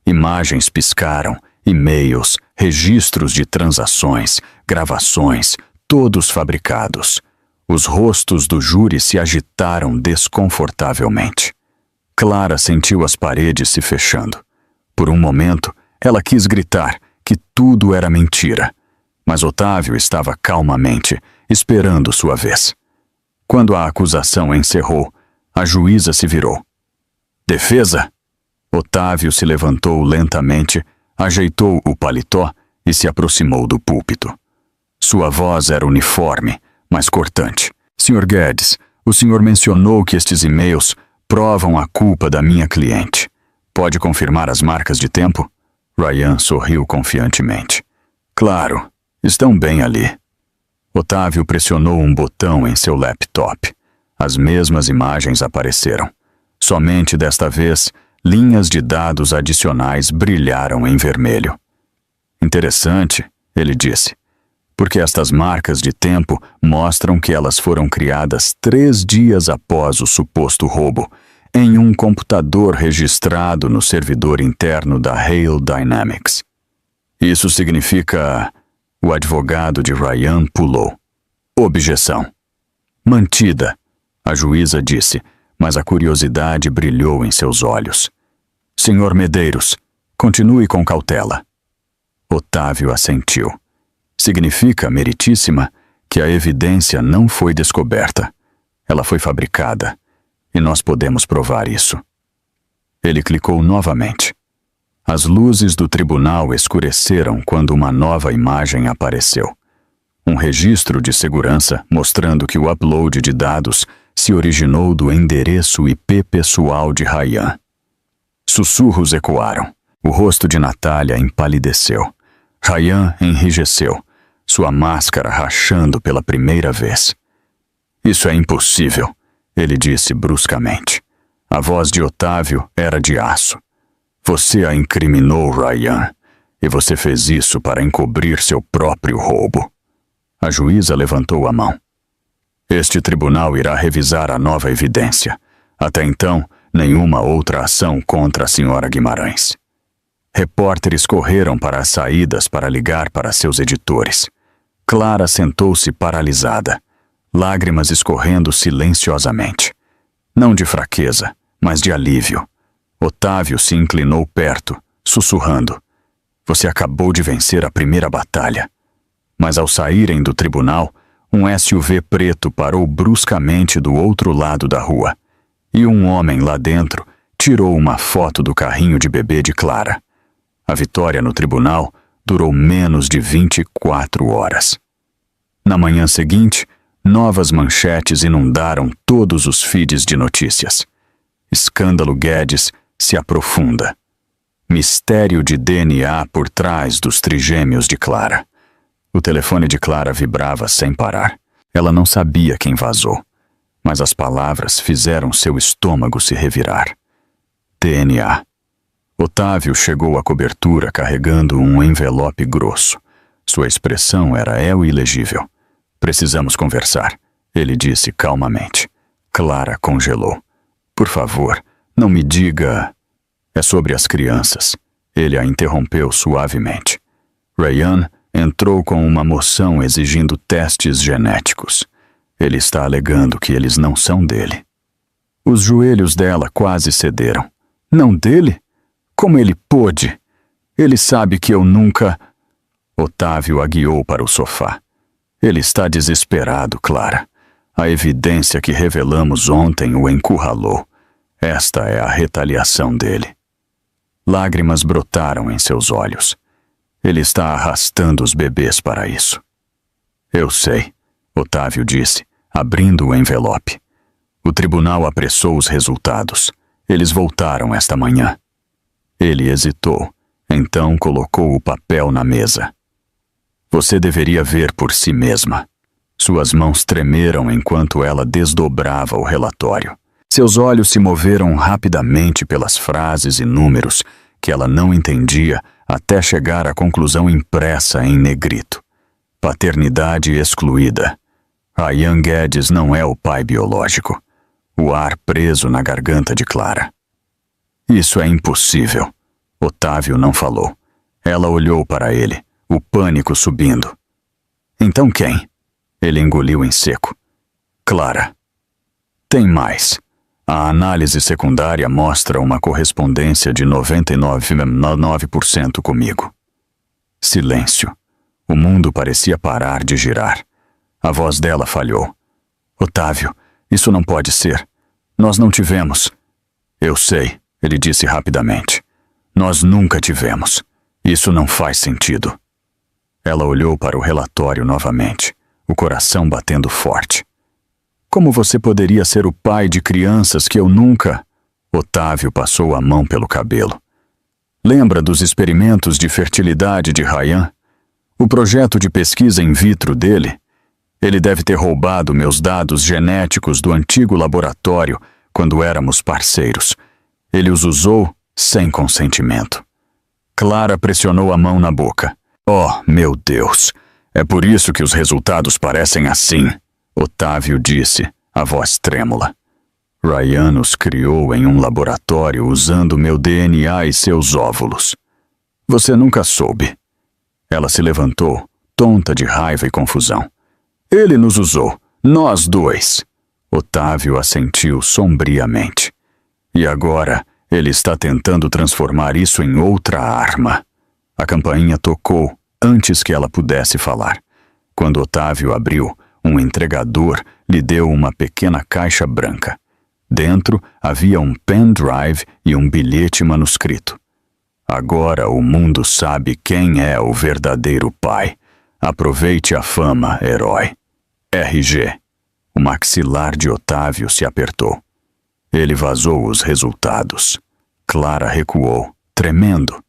Imagens piscaram, e-mails, registros de transações, gravações, todos fabricados. Os rostos do júri se agitaram desconfortavelmente. Clara sentiu as paredes se fechando. Por um momento, ela quis gritar que tudo era mentira, mas Otávio estava calmamente, esperando sua vez. Quando a acusação encerrou, a juíza se virou. Defesa? Otávio se levantou lentamente, ajeitou o paletó e se aproximou do púlpito. Sua voz era uniforme, mas cortante. Sr. Guedes, o senhor mencionou que estes e-mails provam a culpa da minha cliente. Pode confirmar as marcas de tempo? Ryan sorriu confiantemente. Claro, estão bem ali. Otávio pressionou um botão em seu laptop. As mesmas imagens apareceram. Somente desta vez, linhas de dados adicionais brilharam em vermelho. Interessante, ele disse, porque estas marcas de tempo mostram que elas foram criadas 3 dias após o suposto roubo, em um computador registrado no servidor interno da Hale Dynamics. Isso significa... O advogado de Ryan pulou. Objeção. Mantida, a juíza disse, mas a curiosidade brilhou em seus olhos. Senhor Medeiros, continue com cautela. Otávio assentiu. Significa, meritíssima, que a evidência não foi descoberta. Ela foi fabricada, e nós podemos provar isso. Ele clicou novamente. As luzes do tribunal escureceram quando uma nova imagem apareceu. Um registro de segurança mostrando que o upload de dados se originou do endereço IP pessoal de Ryan. Sussurros ecoaram. O rosto de Natália empalideceu. Ryan enrijeceu, sua máscara rachando pela primeira vez. Isso é impossível, ele disse bruscamente. A voz de Otávio era de aço. Você a incriminou, Ryan, e você fez isso para encobrir seu próprio roubo. A juíza levantou a mão. Este tribunal irá revisar a nova evidência. Até então, nenhuma outra ação contra a Sra. Guimarães. Repórteres correram para as saídas para ligar para seus editores. Clara sentou-se paralisada, lágrimas escorrendo silenciosamente. Não de fraqueza, mas de alívio. Otávio se inclinou perto, sussurrando. Você acabou de vencer a primeira batalha. Mas ao saírem do tribunal, um SUV preto parou bruscamente do outro lado da rua. E um homem lá dentro tirou uma foto do carrinho de bebê de Clara. A vitória no tribunal durou menos de 24 horas. Na manhã seguinte, novas manchetes inundaram todos os feeds de notícias. Escândalo Guedes se aprofunda. Mistério de DNA por trás dos trigêmeos de Clara. O telefone de Clara vibrava sem parar. Ela não sabia quem vazou, mas as palavras fizeram seu estômago se revirar. DNA. Otávio chegou à cobertura carregando um envelope grosso. Sua expressão era ilegível. Precisamos conversar. ele disse calmamente. Clara congelou. Por favor, não me diga... É sobre as crianças. Ele a interrompeu suavemente. Ryan entrou com uma moção exigindo testes genéticos. Ele está alegando que eles não são dele. Os joelhos dela quase cederam. Não dele? Como ele pôde? Ele sabe que eu nunca... Otávio a guiou para o sofá. Ele está desesperado, Clara. A evidência que revelamos ontem o encurralou. Esta é a retaliação dele. Lágrimas brotaram em seus olhos. Ele está arrastando os bebês para isso. Eu sei, Otávio disse, abrindo o envelope. O tribunal apressou os resultados. Eles voltaram esta manhã. Ele hesitou, então colocou o papel na mesa. Você deveria ver por si mesma. Suas mãos tremeram enquanto ela desdobrava o relatório. Seus olhos se moveram rapidamente pelas frases e números que ela não entendia até chegar à conclusão impressa em negrito. Paternidade excluída. Ryan Guedes não é o pai biológico. O ar preso na garganta de Clara. Isso é impossível. Otávio não falou. Ela olhou para ele, o pânico subindo. Então quem? Ele engoliu em seco. Clara. Tem mais. A análise secundária mostra uma correspondência de 99,9% comigo. Silêncio. O mundo parecia parar de girar. A voz dela falhou. Otávio, isso não pode ser. Nós não tivemos. Eu sei, ele disse rapidamente. Nós nunca tivemos. Isso não faz sentido. Ela olhou para o relatório novamente, o coração batendo forte. Como você poderia ser o pai de crianças que eu nunca... Otávio passou a mão pelo cabelo. Lembra dos experimentos de fertilidade de Ryan? O projeto de pesquisa in vitro dele? Ele deve ter roubado meus dados genéticos do antigo laboratório quando éramos parceiros. Ele os usou sem consentimento. Clara pressionou a mão na boca. Oh, meu Deus! É por isso que os resultados parecem assim, Otávio disse, a voz trêmula. Ryan os criou em um laboratório usando meu DNA e seus óvulos. Você nunca soube. Ela se levantou, tonta de raiva e confusão. Ele nos usou, nós dois. Otávio assentiu sombriamente. E agora ele está tentando transformar isso em outra arma. A campainha tocou antes que ela pudesse falar. Quando Otávio abriu, um entregador lhe deu uma pequena caixa branca. Dentro havia um pendrive e um bilhete manuscrito. Agora o mundo sabe quem é o verdadeiro pai. Aproveite a fama, herói. RG. O maxilar de Otávio se apertou. Ele vazou os resultados. Clara recuou, tremendo.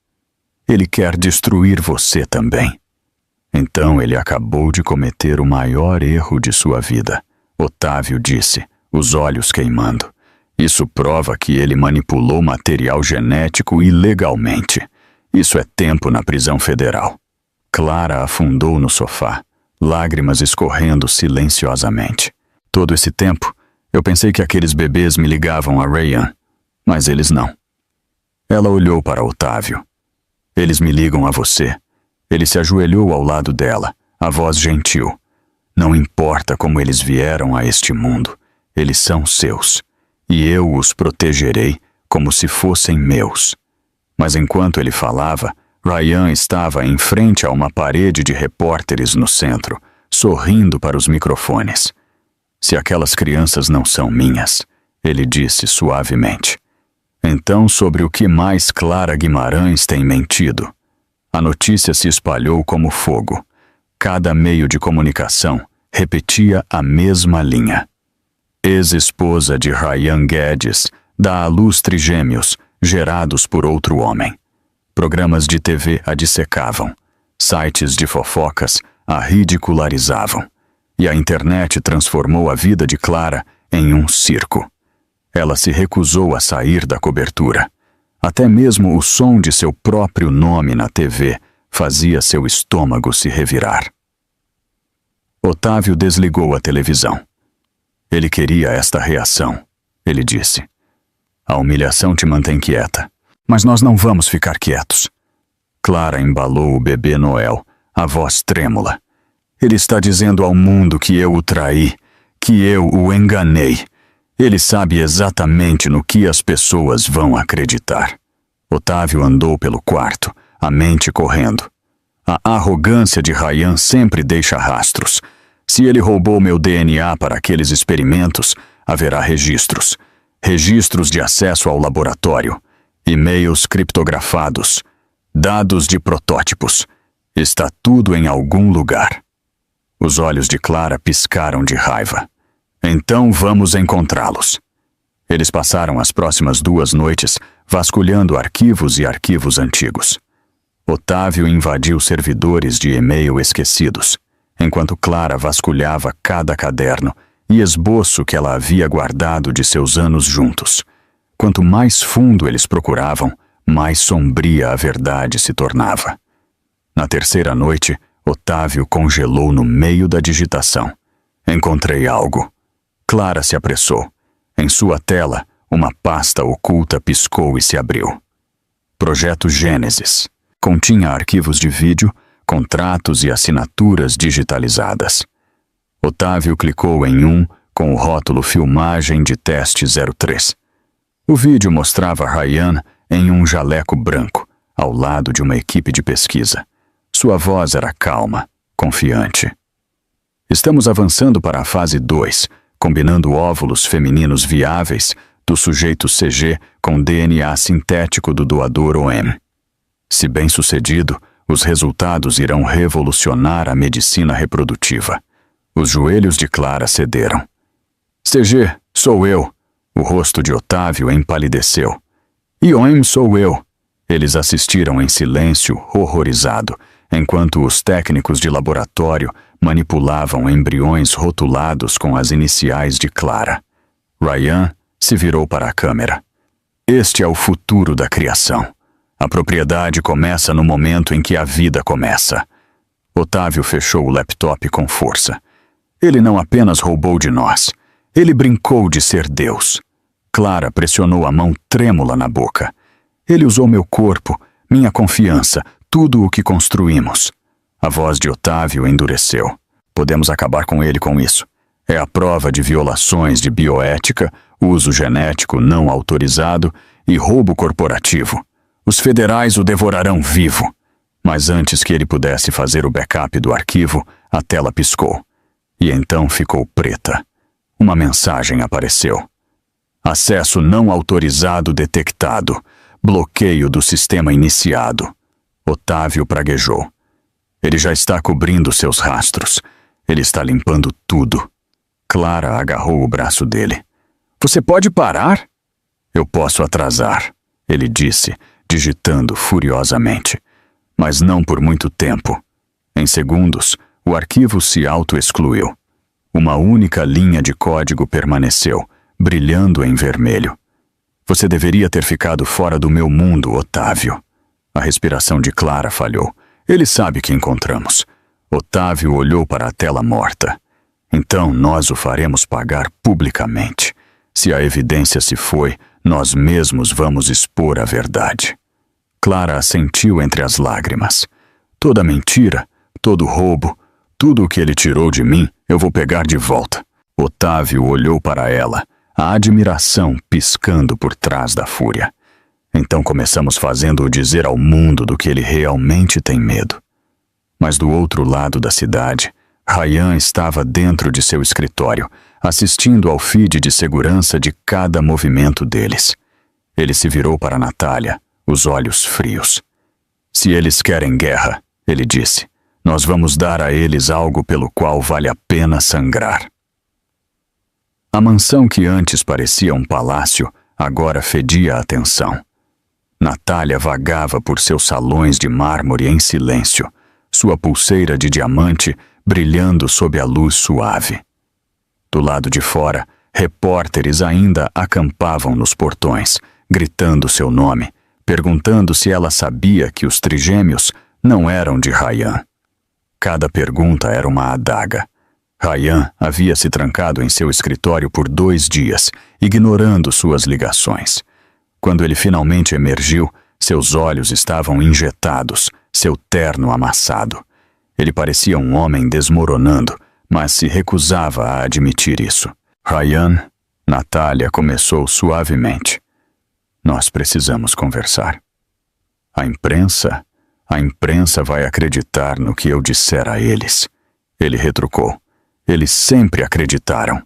Ele quer destruir você também. Então ele acabou de cometer o maior erro de sua vida, Otávio disse, os olhos queimando. Isso prova que ele manipulou material genético ilegalmente. Isso é tempo na prisão federal. Clara afundou no sofá, lágrimas escorrendo silenciosamente. Todo esse tempo, eu pensei que aqueles bebês me ligavam a Ryan, mas eles não. Ela olhou para Otávio. Eles me ligam a você. Ele se ajoelhou ao lado dela, a voz gentil. Não importa como eles vieram a este mundo, eles são seus, e eu os protegerei como se fossem meus. Mas enquanto ele falava, Ryan estava em frente a uma parede de repórteres no centro, sorrindo para os microfones. Se aquelas crianças não são minhas, ele disse suavemente. Então, sobre o que mais Clara Guimarães tem mentido? A notícia se espalhou como fogo. Cada meio de comunicação repetia a mesma linha. Ex-esposa de Ryan Guedes dá à luz trigêmeos, gerados por outro homem. Programas de TV a dissecavam. Sites de fofocas a ridicularizavam. E a internet transformou a vida de Clara em um circo. Ela se recusou a sair da cobertura. Até mesmo o som de seu próprio nome na TV fazia seu estômago se revirar. Otávio desligou a televisão. Ele queria esta reação, ele disse. A humilhação te mantém quieta, mas nós não vamos ficar quietos. Clara embalou o bebê Noel, a voz trêmula. Ele está dizendo ao mundo que eu o traí, que eu o enganei. Ele sabe exatamente no que as pessoas vão acreditar. Otávio andou pelo quarto, a mente correndo. A arrogância de Ryan sempre deixa rastros. Se ele roubou meu DNA para aqueles experimentos, haverá registros. Registros de acesso ao laboratório, e-mails criptografados, dados de protótipos. Está tudo em algum lugar. Os olhos de Clara piscaram de raiva. Então vamos encontrá-los. Eles passaram as próximas 2 noites vasculhando arquivos e arquivos antigos. Otávio invadiu servidores de e-mail esquecidos, enquanto Clara vasculhava cada caderno e esboço que ela havia guardado de seus anos juntos. Quanto mais fundo eles procuravam, mais sombria a verdade se tornava. Na terceira noite, Otávio congelou no meio da digitação. Encontrei algo. Clara se apressou. Em sua tela, uma pasta oculta piscou e se abriu. Projeto Gênesis. Continha arquivos de vídeo, contratos e assinaturas digitalizadas. Otávio clicou em um com o rótulo Filmagem de Teste 03. O vídeo mostrava Ryan em um jaleco branco, ao lado de uma equipe de pesquisa. Sua voz era calma, confiante. Estamos avançando para a fase 2, combinando óvulos femininos viáveis do sujeito CG com DNA sintético do doador OM. Se bem-sucedido, os resultados irão revolucionar a medicina reprodutiva. Os joelhos de Clara cederam. CG, sou eu. O rosto de Otávio empalideceu. E OM sou eu. Eles assistiram em silêncio, horrorizado, enquanto os técnicos de laboratório manipulavam embriões rotulados com as iniciais de Clara. Ryan se virou para a câmera. Este é o futuro da criação. A propriedade começa no momento em que a vida começa. Otávio fechou o laptop com força. Ele não apenas roubou de nós. Ele brincou de ser Deus. Clara pressionou a mão trêmula na boca. Ele usou meu corpo, minha confiança, tudo o que construímos. A voz de Otávio endureceu. Podemos acabar com ele com isso. É a prova de violações de bioética, uso genético não autorizado e roubo corporativo. Os federais o devorarão vivo. Mas antes que ele pudesse fazer o backup do arquivo, a tela piscou. E então ficou preta. Uma mensagem apareceu. Acesso não autorizado detectado. Bloqueio do sistema iniciado. Otávio praguejou. Ele já está cobrindo seus rastros. Ele está limpando tudo. Clara agarrou o braço dele. Você pode parar? Eu posso atrasar, ele disse, digitando furiosamente. Mas não por muito tempo. Em segundos, o arquivo se auto-excluiu. Uma única linha de código permaneceu, brilhando em vermelho. Você deveria ter ficado fora do meu mundo, Otávio. A respiração de Clara falhou. Ele sabe que encontramos. Otávio olhou para a tela morta. Então nós o faremos pagar publicamente. Se a evidência se foi, nós mesmos vamos expor a verdade. Clara assentiu entre as lágrimas. Toda mentira, todo roubo, tudo o que ele tirou de mim, eu vou pegar de volta. Otávio olhou para ela, a admiração piscando por trás da fúria. Então começamos fazendo-o dizer ao mundo do que ele realmente tem medo. Mas do outro lado da cidade, Ryan estava dentro de seu escritório, assistindo ao feed de segurança de cada movimento deles. Ele se virou para Natália, os olhos frios. Se eles querem guerra, ele disse, nós vamos dar a eles algo pelo qual vale a pena sangrar. A mansão que antes parecia um palácio, agora fedia a atenção. Natália vagava por seus salões de mármore em silêncio, sua pulseira de diamante brilhando sob a luz suave. Do lado de fora, repórteres ainda acampavam nos portões, gritando seu nome, perguntando se ela sabia que os trigêmeos não eram de Ryan. Cada pergunta era uma adaga. Ryan havia se trancado em seu escritório por 2 dias, ignorando suas ligações. Quando ele finalmente emergiu, seus olhos estavam injetados, seu terno amassado. Ele parecia um homem desmoronando, mas se recusava a admitir isso. Ryan, Natália começou suavemente. Nós precisamos conversar. A imprensa vai acreditar no que eu disser a eles. Ele retrucou. Eles sempre acreditaram.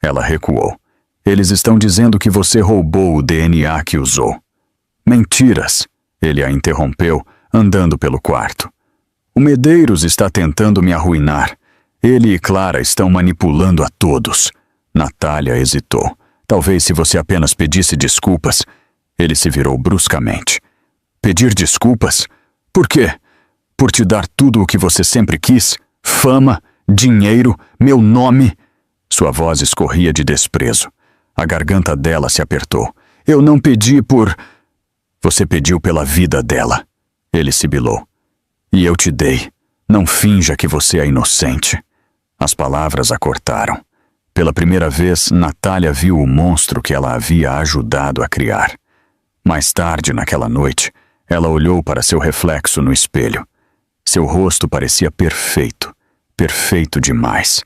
Ela recuou. Eles estão dizendo que você roubou o DNA que usou. Mentiras! Ele a interrompeu, andando pelo quarto. O Medeiros está tentando me arruinar. Ele e Clara estão manipulando a todos. Natália hesitou. Talvez se você apenas pedisse desculpas. Ele se virou bruscamente. Pedir desculpas? Por quê? Por te dar tudo o que você sempre quis? Fama, dinheiro, meu nome? Sua voz escorria de desprezo. A garganta dela se apertou. Eu não pedi por... Você pediu pela vida dela. Ele sibilou. E eu te dei. Não finja que você é inocente. As palavras a cortaram. Pela primeira vez, Natália viu o monstro que ela havia ajudado a criar. Mais tarde, naquela noite, ela olhou para seu reflexo no espelho. Seu rosto parecia perfeito, perfeito demais.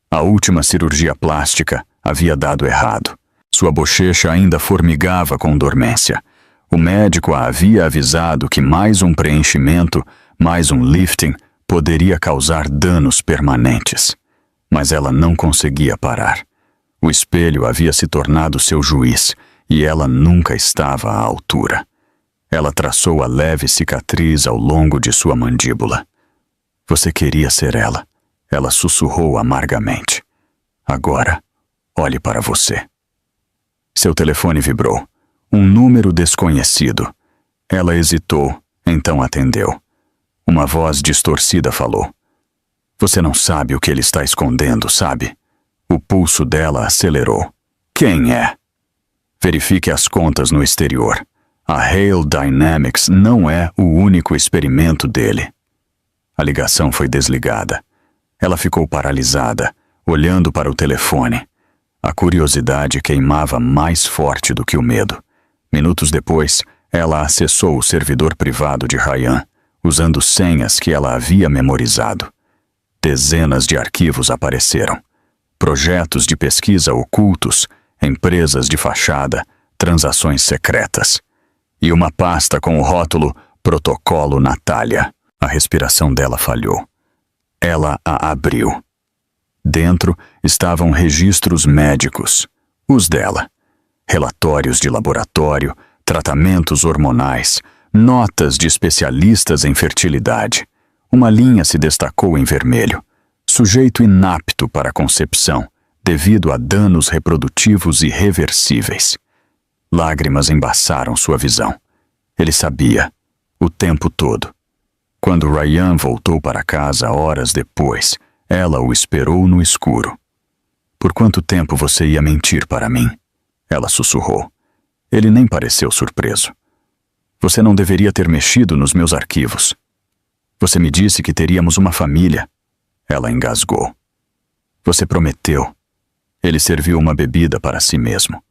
A última cirurgia plástica havia dado errado. Sua bochecha ainda formigava com dormência. O médico a havia avisado que mais um preenchimento, mais um lifting, poderia causar danos permanentes. Mas ela não conseguia parar. O espelho havia se tornado seu juiz, e ela nunca estava à altura. Ela traçou a leve cicatriz ao longo de sua mandíbula. Você queria ser ela. Ela sussurrou amargamente. Agora, olhe para você. Seu telefone vibrou. Um número desconhecido. Ela hesitou, então atendeu. Uma voz distorcida falou. Você não sabe o que ele está escondendo, sabe? O pulso dela acelerou. Quem é? Verifique as contas no exterior. A Hale Dynamics não é o único experimento dele. A ligação foi desligada. Ela ficou paralisada, olhando para o telefone. A curiosidade queimava mais forte do que o medo. Minutos depois, ela acessou o servidor privado de Ryan, usando senhas que ela havia memorizado. Dezenas de arquivos apareceram. Projetos de pesquisa ocultos, empresas de fachada, transações secretas. E uma pasta com o rótulo Protocolo Natália. A respiração dela falhou. Ela a abriu. Dentro estavam registros médicos, os dela. Relatórios de laboratório, tratamentos hormonais, notas de especialistas em fertilidade. Uma linha se destacou em vermelho. Sujeito inapto para a concepção, devido a danos reprodutivos irreversíveis. Lágrimas embaçaram sua visão. Ele sabia, o tempo todo. Quando Ryan voltou para casa horas depois, ela o esperou no escuro. Por quanto tempo você ia mentir para mim? Ela sussurrou. Ele nem pareceu surpreso. Você não deveria ter mexido nos meus arquivos. Você me disse que teríamos uma família. Ela engasgou. Você prometeu. Ele serviu uma bebida para si mesmo.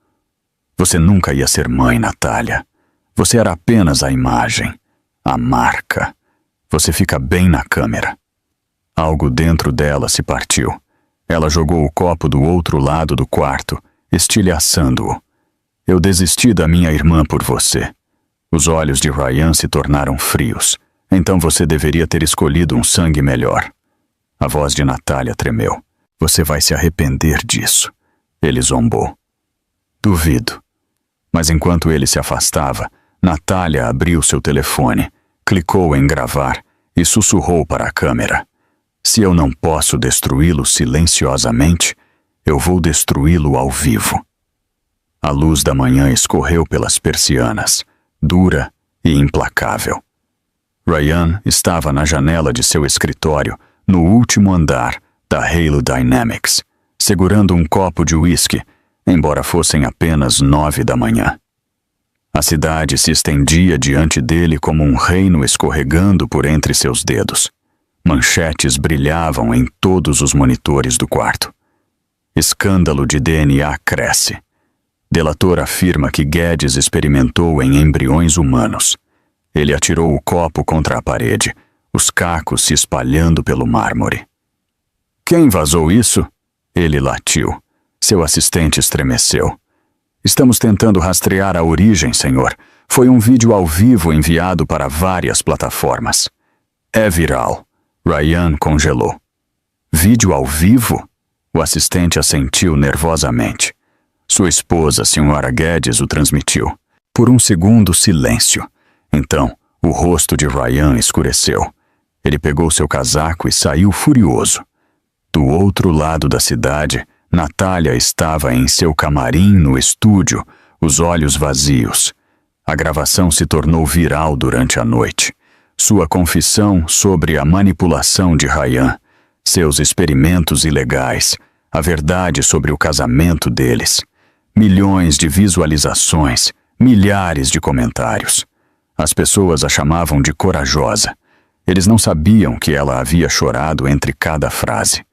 Você nunca ia ser mãe, Natália. Você era apenas a imagem, a marca. Você fica bem na câmera. Algo dentro dela se partiu. Ela jogou o copo do outro lado do quarto, estilhaçando-o. Eu desisti da minha irmã por você. Os olhos de Ryan se tornaram frios. Então você deveria ter escolhido um sangue melhor. A voz de Natália tremeu. Você vai se arrepender disso. Ele zombou. Duvido. Mas enquanto ele se afastava, Natália abriu seu telefone, clicou em gravar e sussurrou para a câmera. Se eu não posso destruí-lo silenciosamente, eu vou destruí-lo ao vivo. A luz da manhã escorreu pelas persianas, dura e implacável. Ryan estava na janela de seu escritório, no último andar da Hale Dynamics, segurando um copo de uísque, embora fossem apenas 9 da manhã. A cidade se estendia diante dele como um reino escorregando por entre seus dedos. Manchetes brilhavam em todos os monitores do quarto. Escândalo de DNA cresce. Delator afirma que Guedes experimentou em embriões humanos. Ele atirou o copo contra a parede, os cacos se espalhando pelo mármore. Quem vazou isso? Ele latiu. Seu assistente estremeceu. Estamos tentando rastrear a origem, senhor. Foi um vídeo ao vivo enviado para várias plataformas. É viral. Ryan congelou. Vídeo ao vivo? O assistente assentiu nervosamente. Sua esposa, Sra. Guedes, o transmitiu. Por um segundo, silêncio. Então, o rosto de Ryan escureceu. Ele pegou seu casaco e saiu furioso. Do outro lado da cidade, Natália estava em seu camarim no estúdio, os olhos vazios. A gravação se tornou viral durante a noite. Sua confissão sobre a manipulação de Ryan, seus experimentos ilegais, a verdade sobre o casamento deles. Milhões de visualizações, milhares de comentários. As pessoas a chamavam de corajosa. Eles não sabiam que ela havia chorado entre cada frase.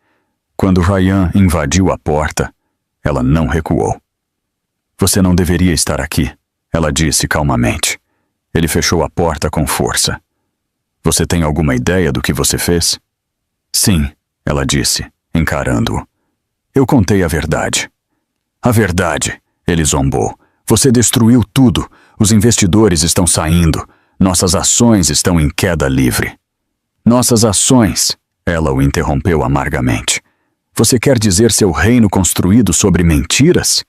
Quando Ryan invadiu a porta, ela não recuou. Você não deveria estar aqui, ela disse calmamente. Ele fechou a porta com força. Você tem alguma ideia do que você fez? Sim, ela disse, encarando-o. Eu contei a verdade. A verdade, ele zombou. Você destruiu tudo. Os investidores estão saindo. Nossas ações estão em queda livre. Nossas ações, ela o interrompeu amargamente. Você quer dizer seu reino construído sobre mentiras?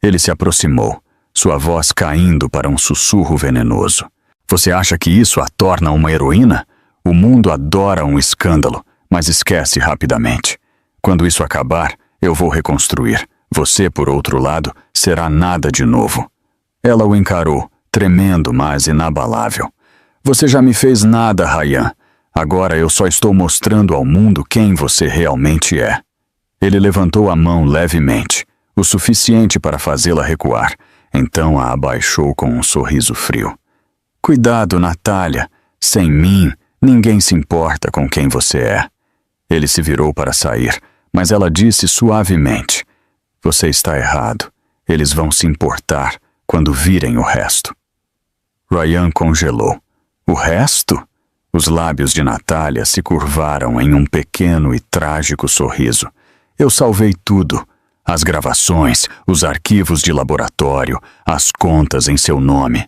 Ele se aproximou, sua voz caindo para um sussurro venenoso. Você acha que isso a torna uma heroína? O mundo adora um escândalo, mas esquece rapidamente. Quando isso acabar, eu vou reconstruir. Você, por outro lado, será nada de novo. Ela o encarou, tremendo, mas inabalável. Você já me fez nada, Ryan. Agora eu só estou mostrando ao mundo quem você realmente é. Ele levantou a mão levemente, o suficiente para fazê-la recuar. Então a abaixou com um sorriso frio. Cuidado, Natália. Sem mim, ninguém se importa com quem você é. Ele se virou para sair, mas ela disse suavemente. Você está errado. Eles vão se importar quando virem o resto. Ryan congelou. O resto? Os lábios de Natália se curvaram em um pequeno e trágico sorriso. Eu salvei tudo. As gravações, os arquivos de laboratório, as contas em seu nome.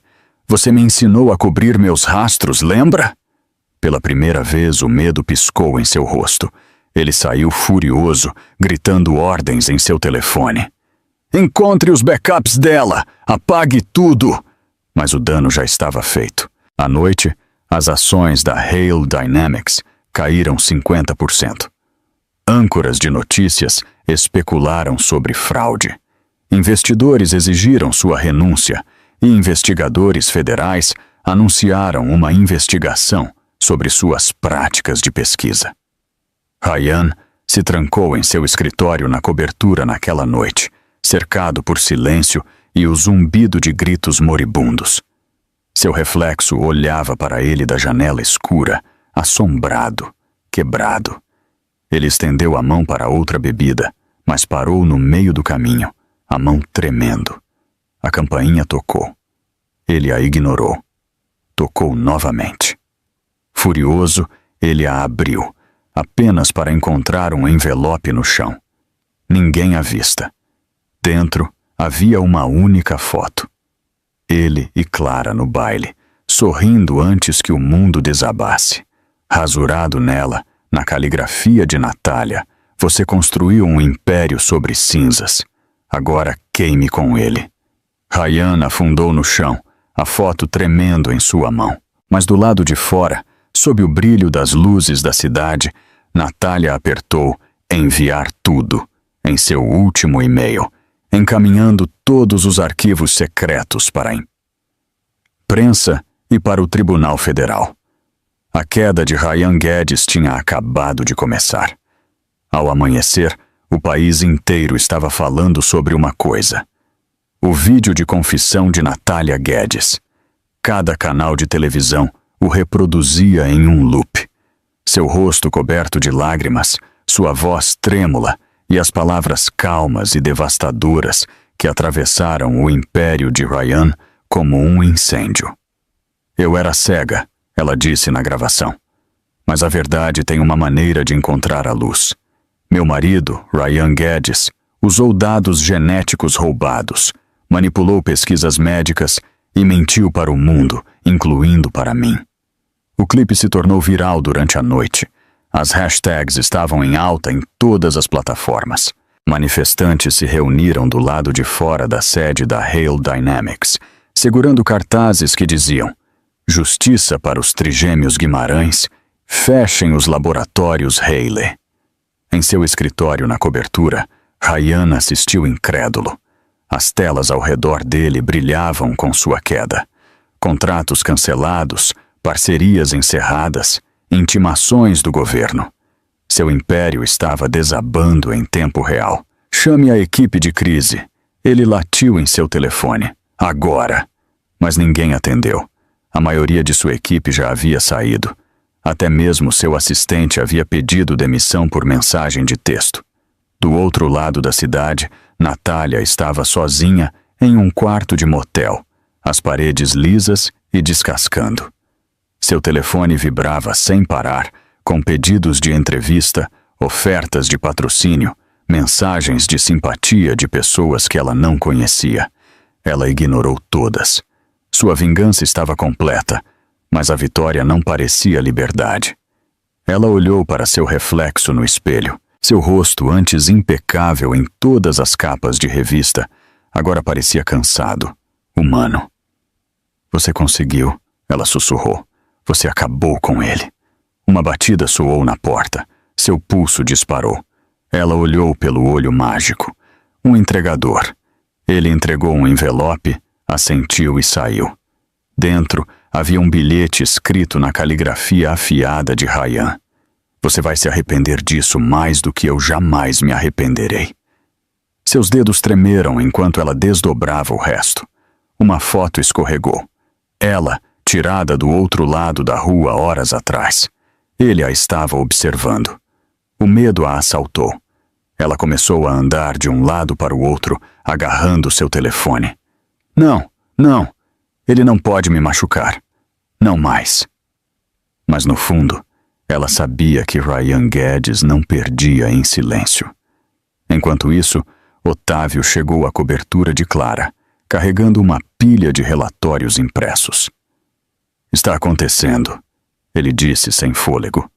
Você me ensinou a cobrir meus rastros, lembra? Pela primeira vez o medo piscou em seu rosto. Ele saiu furioso, gritando ordens em seu telefone. Encontre os backups dela! Apague tudo! Mas o dano já estava feito. À noite, as ações da Hale Dynamics caíram 50%. Âncoras de notícias especularam sobre fraude. Investidores exigiram sua renúncia e investigadores federais anunciaram uma investigação sobre suas práticas de pesquisa. Ryan se trancou em seu escritório na cobertura naquela noite, cercado por silêncio e o zumbido de gritos moribundos. Seu reflexo olhava para ele da janela escura, assombrado, quebrado. Ele estendeu a mão para outra bebida, mas parou no meio do caminho, a mão tremendo. A campainha tocou. Ele a ignorou. Tocou novamente. Furioso, ele a abriu, apenas para encontrar um envelope no chão. Ninguém à vista. Dentro havia uma única foto. Ele e Clara no baile, sorrindo antes que o mundo desabasse. Rasurado nela, na caligrafia de Natália, você construiu um império sobre cinzas. Agora queime com ele. Ryan afundou no chão, a foto tremendo em sua mão. Mas do lado de fora, sob o brilho das luzes da cidade, Natália apertou enviar tudo em seu último e-mail, encaminhando todos os arquivos secretos para a imprensa e para o Tribunal Federal. A queda de Ryan Guedes tinha acabado de começar. Ao amanhecer, o país inteiro estava falando sobre uma coisa: o vídeo de confissão de Natália Guedes. Cada canal de televisão o reproduzia em um loop. Seu rosto coberto de lágrimas, sua voz trêmula e as palavras calmas e devastadoras que atravessaram o império de Ryan como um incêndio. Eu era cega, ela disse na gravação. Mas a verdade tem uma maneira de encontrar a luz. Meu marido, Ryan Guedes, usou dados genéticos roubados, manipulou pesquisas médicas e mentiu para o mundo, incluindo para mim. O clipe se tornou viral durante a noite. As hashtags estavam em alta em todas as plataformas. Manifestantes se reuniram do lado de fora da sede da Hale Dynamics, segurando cartazes que diziam: Justiça para os trigêmeos Guimarães, fechem os laboratórios Hale. Em seu escritório na cobertura, Ryan assistiu incrédulo. As telas ao redor dele brilhavam com sua queda. Contratos cancelados, parcerias encerradas, intimações do governo. Seu império estava desabando em tempo real. Chame a equipe de crise. Ele latiu em seu telefone. Agora. Mas ninguém atendeu. A maioria de sua equipe já havia saído. Até mesmo seu assistente havia pedido demissão por mensagem de texto. Do outro lado da cidade, Natália estava sozinha em um quarto de motel, as paredes lisas e descascando. Seu telefone vibrava sem parar, com pedidos de entrevista, ofertas de patrocínio, mensagens de simpatia de pessoas que ela não conhecia. Ela ignorou todas. Sua vingança estava completa, mas a vitória não parecia liberdade. Ela olhou para seu reflexo no espelho. Seu rosto, antes impecável em todas as capas de revista, agora parecia cansado, humano. Você conseguiu, ela sussurrou. Você acabou com ele. Uma batida soou na porta. Seu pulso disparou. Ela olhou pelo olho mágico. Um entregador. Ele entregou um envelope, assentiu e saiu. Dentro havia um bilhete escrito na caligrafia afiada de Ryan. Você vai se arrepender disso mais do que eu jamais me arrependerei. Seus dedos tremeram enquanto ela desdobrava o resto. Uma foto escorregou. Ela, tirada do outro lado da rua horas atrás. Ele a estava observando. O medo a assaltou. Ela começou a andar de um lado para o outro, agarrando seu telefone. Não, não. Ele não pode me machucar. Não mais. Mas no fundo, ela sabia que Ryan Guedes não perdia em silêncio. Enquanto isso, Otávio chegou à cobertura de Clara, carregando uma pilha de relatórios impressos. Está acontecendo, ele disse sem fôlego.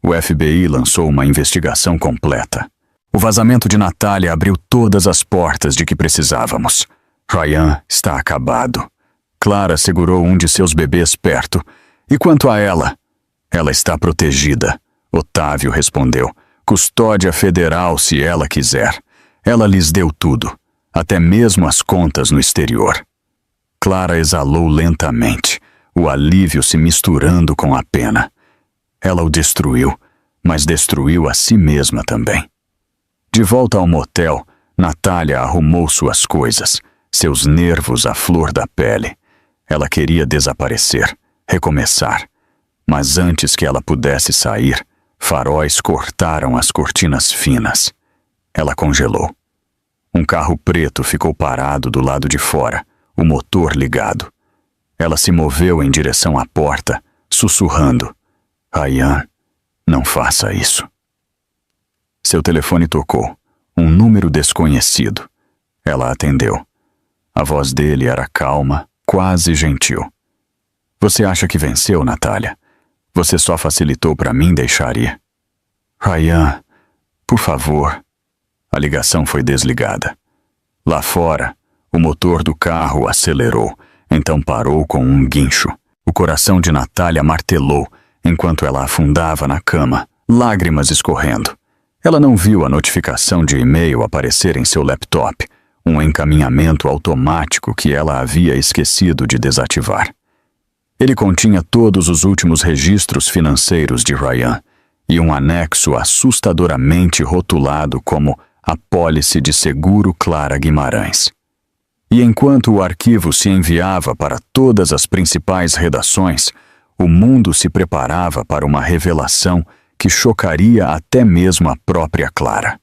O FBI lançou uma investigação completa. O vazamento de Natália abriu todas as portas de que precisávamos. Ryan está acabado. Clara segurou um de seus bebês perto. E quanto a ela? Ela está protegida, Otávio respondeu. Custódia federal se ela quiser. Ela lhes deu tudo, até mesmo as contas no exterior. Clara exalou lentamente, o alívio se misturando com a pena. Ela o destruiu, mas destruiu a si mesma também. De volta ao motel, Natália arrumou suas coisas, seus nervos à flor da pele. Ela queria desaparecer, recomeçar. Mas antes que ela pudesse sair, faróis cortaram as cortinas finas. Ela congelou. Um carro preto ficou parado do lado de fora, o motor ligado. Ela se moveu em direção à porta, sussurrando. Ryan, não faça isso. Seu telefone tocou. Um número desconhecido. Ela atendeu. A voz dele era calma, quase gentil. Você acha que venceu, Natália? Você só facilitou para mim deixar ir. Ryan, por favor. A ligação foi desligada. Lá fora, o motor do carro acelerou, então parou com um guincho. O coração de Natália martelou enquanto ela afundava na cama, lágrimas escorrendo. Ela não viu a notificação de e-mail aparecer em seu laptop, um encaminhamento automático que ela havia esquecido de desativar. Ele continha todos os últimos registros financeiros de Ryan e um anexo assustadoramente rotulado como Apólice de Seguro Clara Guimarães. E enquanto o arquivo se enviava para todas as principais redações, o mundo se preparava para uma revelação que chocaria até mesmo a própria Clara.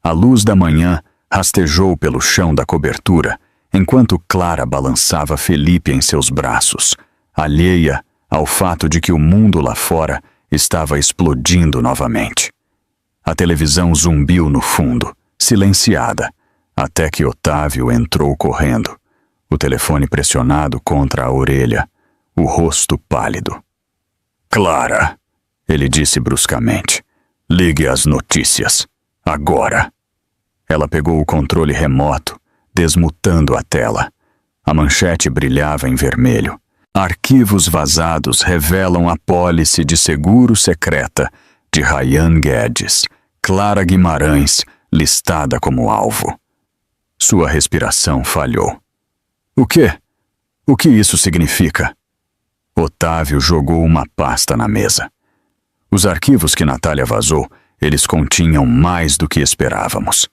A luz da manhã rastejou pelo chão da cobertura, enquanto Clara balançava Felipe em seus braços, alheia ao fato de que o mundo lá fora estava explodindo novamente. A televisão zumbiu no fundo, silenciada, até que Otávio entrou correndo, o telefone pressionado contra a orelha, o rosto pálido. "Clara", ele disse bruscamente, "ligue as notícias, agora." Ela pegou o controle remoto, desmutando a tela. A manchete brilhava em vermelho. Arquivos vazados revelam a pólice de seguro secreta de Ryan Guedes, Clara Guimarães, listada como alvo. Sua respiração falhou. "O quê? O que isso significa?" Otávio jogou uma pasta na mesa. Os arquivos que Natália vazou, eles continham mais do que esperávamos.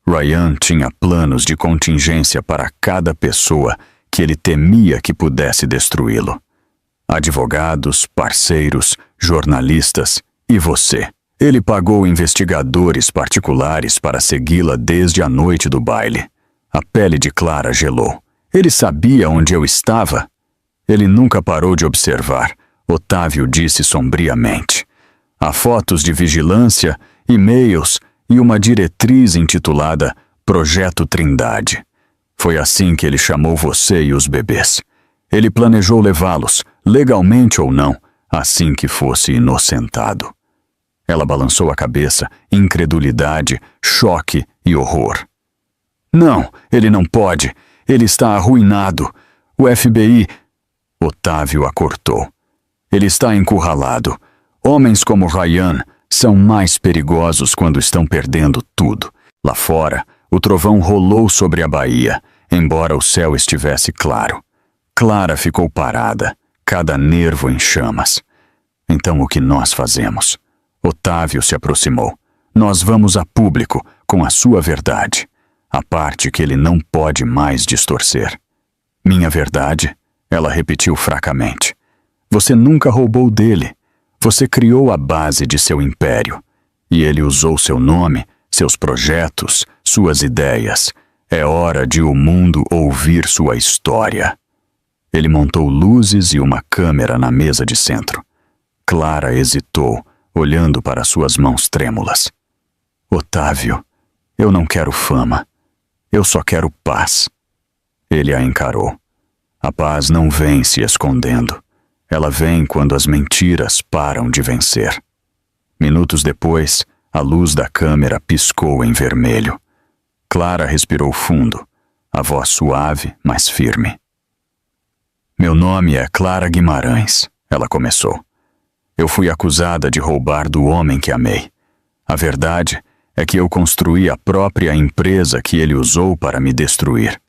Ryan tinha planos de contingência para cada pessoa que ele temia que pudesse destruí-lo. Advogados, parceiros, jornalistas e você. Ele pagou investigadores particulares para segui-la desde a noite do baile. A pele de Clara gelou. Ele sabia onde eu estava? Ele nunca parou de observar, Otávio disse sombriamente. Há fotos de vigilância, e-mails e uma diretriz intitulada Projeto Trindade. Foi assim que ele chamou você e os bebês. Ele planejou levá-los, legalmente ou não, assim que fosse inocentado. Ela balançou a cabeça, incredulidade, choque e horror. "Não, ele não pode. Ele está arruinado. O FBI..." Otávio a cortou. "Ele está encurralado. Homens como Ryan são mais perigosos quando estão perdendo tudo." Lá fora, o trovão rolou sobre a baía, embora o céu estivesse claro. Clara ficou parada, cada nervo em chamas. "Então o que nós fazemos?" Otávio se aproximou. "Nós vamos a público com a sua verdade, a parte que ele não pode mais distorcer." "Minha verdade?" Ela repetiu fracamente. "Você nunca roubou dele. Você criou a base de seu império. E ele usou seu nome, seus projetos, suas ideias. É hora de o mundo ouvir sua história." Ele montou luzes e uma câmera na mesa de centro. Clara hesitou, olhando para suas mãos trêmulas. "Otávio, eu não quero fama. Eu só quero paz." Ele a encarou. A paz não vem se escondendo. Ela vem quando as mentiras param de vencer. Minutos depois, a luz da câmera piscou em vermelho. Clara respirou fundo, a voz suave, mas firme. "Meu nome é Clara Guimarães", ela começou. "Eu fui acusada de roubar do homem que amei. A verdade é que eu construí a própria empresa que ele usou para me destruir.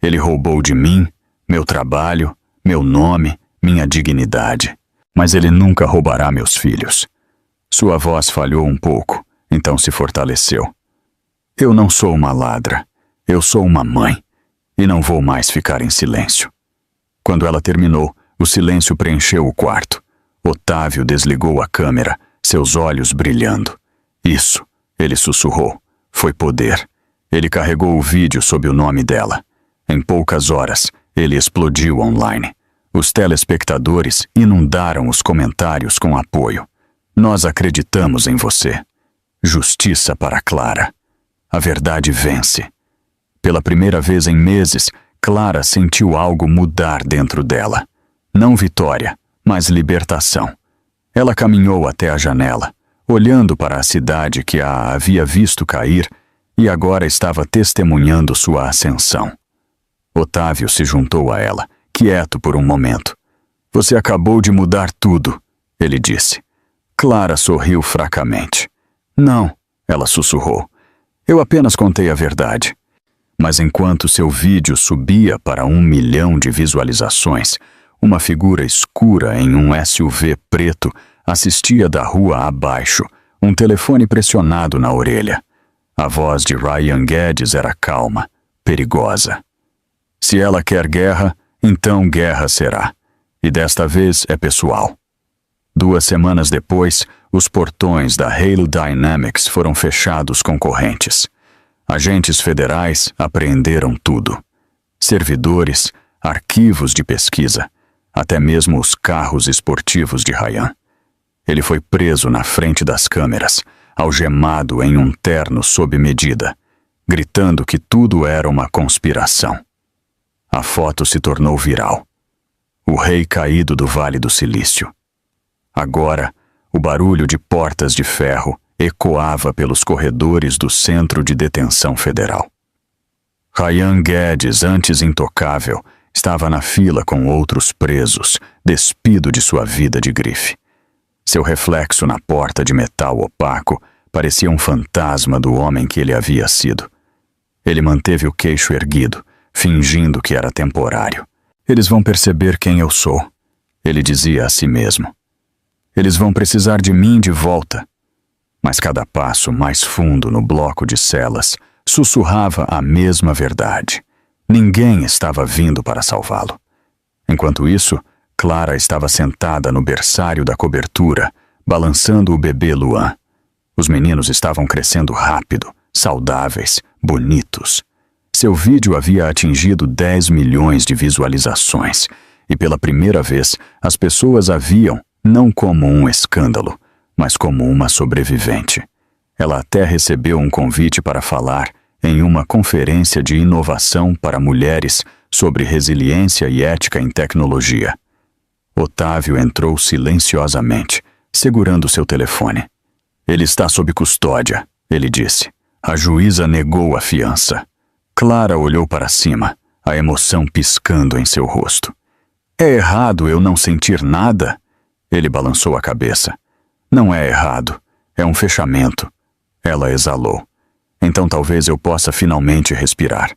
Ele roubou de mim, meu trabalho, meu nome, minha dignidade. Mas ele nunca roubará meus filhos." Sua voz falhou um pouco, então se fortaleceu. "Eu não sou uma ladra. Eu sou uma mãe. E não vou mais ficar em silêncio." Quando ela terminou, o silêncio preencheu o quarto. Otávio desligou a câmera, seus olhos brilhando. "Isso", ele sussurrou, "foi poder." Ele carregou o vídeo sob o nome dela. Em poucas horas, ele explodiu online. Os telespectadores inundaram os comentários com apoio. "Nós acreditamos em você. Justiça para Clara. A verdade vence." Pela primeira vez em meses, Clara sentiu algo mudar dentro dela. Não vitória, mas libertação. Ela caminhou até a janela, olhando para a cidade que a havia visto cair e agora estava testemunhando sua ascensão. Otávio se juntou a ela, quieto por um momento. "Você acabou de mudar tudo", ele disse. Clara sorriu fracamente. "Não", ela sussurrou. "Eu apenas contei a verdade." Mas enquanto seu vídeo subia para 1 milhão de visualizações, uma figura escura em um SUV preto assistia da rua abaixo, um telefone pressionado na orelha. A voz de Ryan Guedes era calma, perigosa. "Se ela quer guerra, então guerra será. E desta vez é pessoal. 2 semanas depois, os portões da Halo Dynamics foram fechados com correntes. Agentes federais apreenderam tudo. Servidores, arquivos de pesquisa, até mesmo os carros esportivos de Ryan. Ele foi preso na frente das câmeras, algemado em um terno sob medida, gritando que tudo era uma conspiração. A foto se tornou viral. O rei caído do Vale do Silício. Agora, o barulho de portas de ferro ecoava pelos corredores do Centro de Detenção Federal. Ryan Guedes, antes intocável, estava na fila com outros presos, despido de sua vida de grife. Seu reflexo na porta de metal opaco parecia um fantasma do homem que ele havia sido. Ele manteve o queixo erguido, fingindo que era temporário. Eles vão perceber quem eu sou, ele dizia a si mesmo. Eles vão precisar de mim de volta. Mas cada passo mais fundo no bloco de celas sussurrava a mesma verdade. Ninguém estava vindo para salvá-lo. Enquanto isso, Clara estava sentada no berçário da cobertura, balançando o bebê Luan. Os meninos estavam crescendo rápido, saudáveis, bonitos. Seu vídeo havia atingido 10 milhões de visualizações, e pela primeira vez as pessoas a viam não como um escândalo, mas como uma sobrevivente. Ela até recebeu um convite para falar em uma conferência de inovação para mulheres sobre resiliência e ética em tecnologia. Otávio entrou silenciosamente, segurando seu telefone. Ele está sob custódia, ele disse. A juíza negou a fiança. Clara olhou para cima, a emoção piscando em seu rosto. É errado eu não sentir nada? Ele balançou a cabeça. Não é errado, é um fechamento. Ela exalou. Então talvez eu possa finalmente respirar.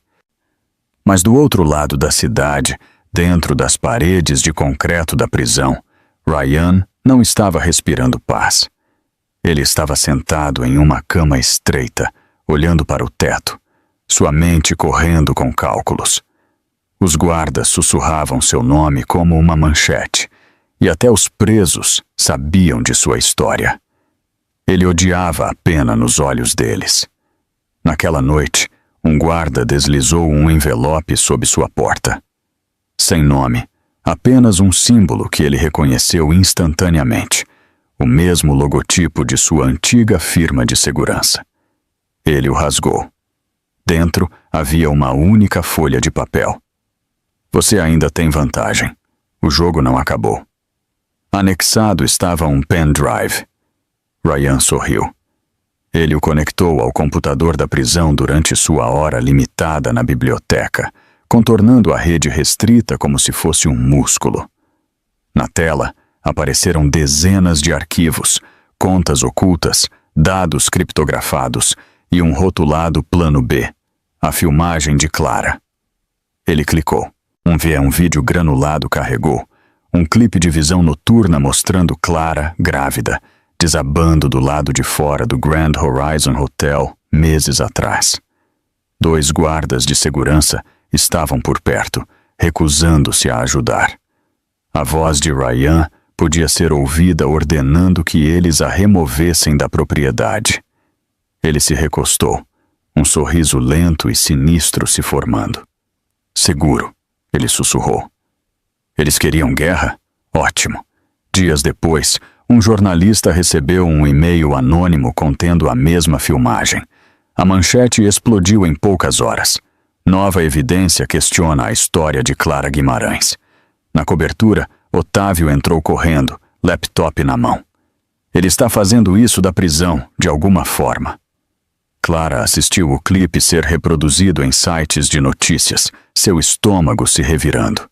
Mas do outro lado da cidade, dentro das paredes de concreto da prisão, Ryan não estava respirando paz. Ele estava sentado em uma cama estreita, olhando para o teto, sua mente correndo com cálculos. Os guardas sussurravam seu nome como uma manchete, e até os presos sabiam de sua história. Ele odiava a pena nos olhos deles. Naquela noite, um guarda deslizou um envelope sob sua porta. Sem nome, apenas um símbolo que ele reconheceu instantaneamente, o mesmo logotipo de sua antiga firma de segurança. Ele o rasgou. Dentro havia uma única folha de papel. Você ainda tem vantagem. O jogo não acabou. Anexado estava um pendrive. Ryan sorriu. Ele o conectou ao computador da prisão durante sua hora limitada na biblioteca, contornando a rede restrita como se fosse um músculo. Na tela, apareceram dezenas de arquivos, contas ocultas, dados criptografados e um rotulado plano B, a filmagem de Clara. Ele clicou. Um vídeo granulado carregou, um clipe de visão noturna mostrando Clara, grávida, desabando do lado de fora do Grand Horizon Hotel meses atrás. 2 guardas de segurança estavam por perto, recusando-se a ajudar. A voz de Ryan podia ser ouvida ordenando que eles a removessem da propriedade. Ele se recostou, um sorriso lento e sinistro se formando. Seguro, ele sussurrou. Eles queriam guerra? Ótimo. Dias depois, um jornalista recebeu um e-mail anônimo contendo a mesma filmagem. A manchete explodiu em poucas horas. Nova evidência questiona a história de Clara Guimarães. Na cobertura, Otávio entrou correndo, laptop na mão. Ele está fazendo isso da prisão, de alguma forma. Clara assistiu o clipe ser reproduzido em sites de notícias, seu estômago se revirando.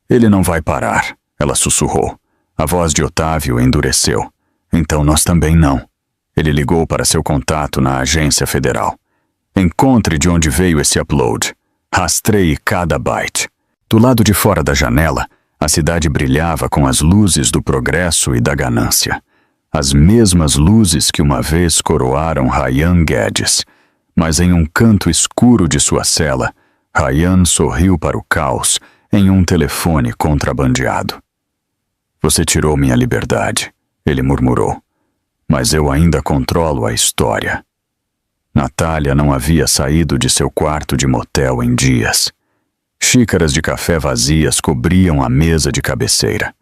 Ele não vai parar, ela sussurrou. A voz de Otávio endureceu. Então nós também não. Ele ligou para seu contato na agência federal. Encontre de onde veio esse upload. Rastreie cada byte. Do lado de fora da janela, a cidade brilhava com as luzes do progresso e da ganância. As mesmas luzes que uma vez coroaram Ryan Guedes. Mas em um canto escuro de sua cela, Ryan sorriu para o caos em um telefone contrabandeado. Você tirou minha liberdade, ele murmurou. Mas eu ainda controlo a história. Natália não havia saído de seu quarto de motel em dias. Xícaras de café vazias cobriam a mesa de cabeceira,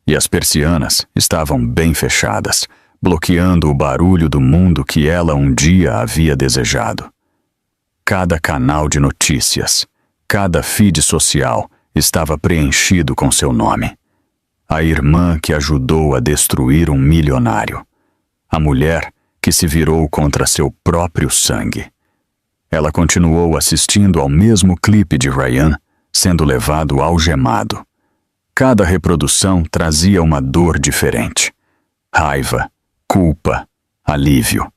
e as persianas estavam bem fechadas, bloqueando o barulho do mundo que ela um dia havia desejado. Cada canal de notícias, cada feed social estava preenchido com seu nome. A irmã que ajudou a destruir um milionário. A mulher que se virou contra seu próprio sangue. Ela continuou assistindo ao mesmo clipe de Ryan, sendo levado algemado. Cada reprodução trazia uma dor diferente. Raiva, culpa, alívio.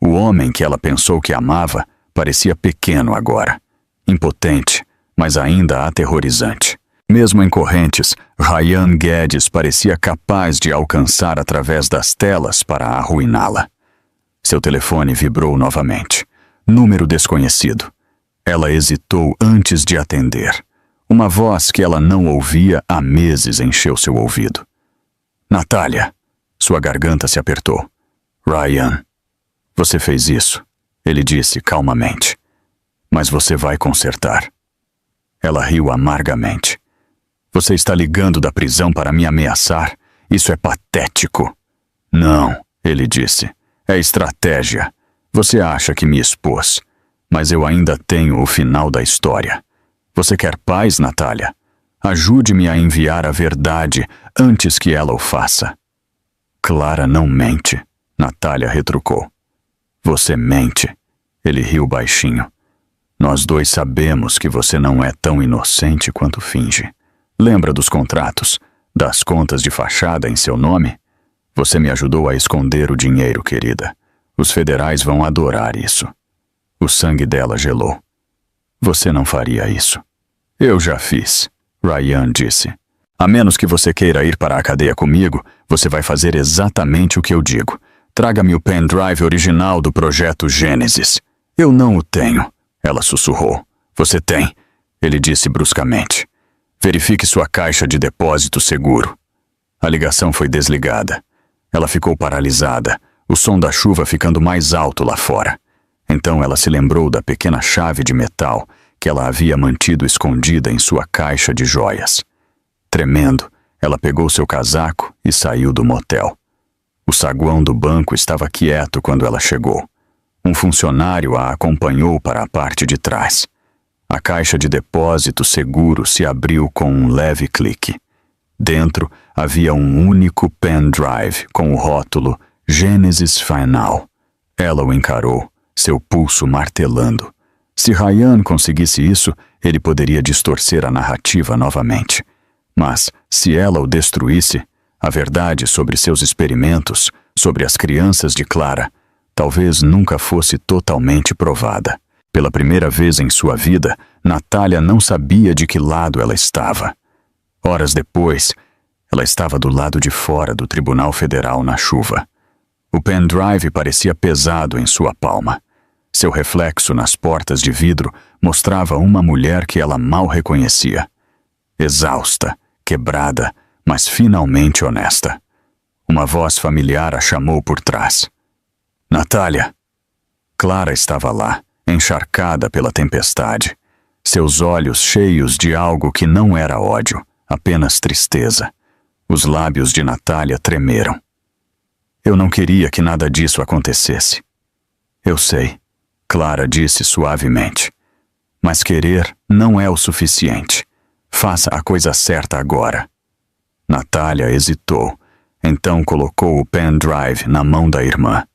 O homem que ela pensou que amava parecia pequeno agora, impotente, mas ainda aterrorizante. Mesmo em correntes, Ryan Guedes parecia capaz de alcançar através das telas para arruiná-la. Seu telefone vibrou novamente. Número desconhecido. Ela hesitou antes de atender. Uma voz que ela não ouvia há meses encheu seu ouvido. Natália. Sua garganta se apertou. Ryan. Você fez isso, ele disse calmamente. Mas você vai consertar. Ela riu amargamente. Você está ligando da prisão para me ameaçar? Isso é patético. Não, ele disse. É estratégia. Você acha que me expôs, mas eu ainda tenho o final da história. Você quer paz, Natália? Ajude-me a enviar a verdade antes que ela o faça. Clara não mente, Natália retrucou. Você mente, ele riu baixinho. Nós dois sabemos que você não é tão inocente quanto finge. Lembra dos contratos, das contas de fachada em seu nome? Você me ajudou a esconder o dinheiro, querida. Os federais vão adorar isso. O sangue dela gelou. Você não faria isso. Eu já fiz, Ryan disse. A menos que você queira ir para a cadeia comigo, você vai fazer exatamente o que eu digo. Traga-me o pendrive original do projeto Gênesis. Eu não o tenho, ela sussurrou. Você tem, ele disse bruscamente. Verifique sua caixa de depósito seguro. A ligação foi desligada. Ela ficou paralisada, o som da chuva ficando mais alto lá fora. Então ela se lembrou da pequena chave de metal que ela havia mantido escondida em sua caixa de joias. Tremendo, ela pegou seu casaco e saiu do motel. O saguão do banco estava quieto quando ela chegou. Um funcionário a acompanhou para a parte de trás. A caixa de depósito seguro se abriu com um leve clique. Dentro havia um único pendrive com o rótulo Gênesis Final. Ela o encarou, seu pulso martelando. Se Ryan conseguisse isso, ele poderia distorcer a narrativa novamente. Mas, se ela o destruísse, a verdade sobre seus experimentos, sobre as crianças de Clara, talvez nunca fosse totalmente provada. Pela primeira vez em sua vida, Natália não sabia de que lado ela estava. Horas depois, ela estava do lado de fora do Tribunal Federal na chuva. O pendrive parecia pesado em sua palma. Seu reflexo nas portas de vidro mostrava uma mulher que ela mal reconhecia. Exausta, quebrada, mas finalmente honesta. Uma voz familiar a chamou por trás. Natália! Clara estava lá, encharcada pela tempestade. Seus olhos cheios de algo que não era ódio, apenas tristeza. Os lábios de Natália tremeram. Eu não queria que nada disso acontecesse. Eu sei, Clara disse suavemente. Mas querer não é o suficiente. Faça a coisa certa agora. Natália hesitou, então colocou o pendrive na mão da irmã.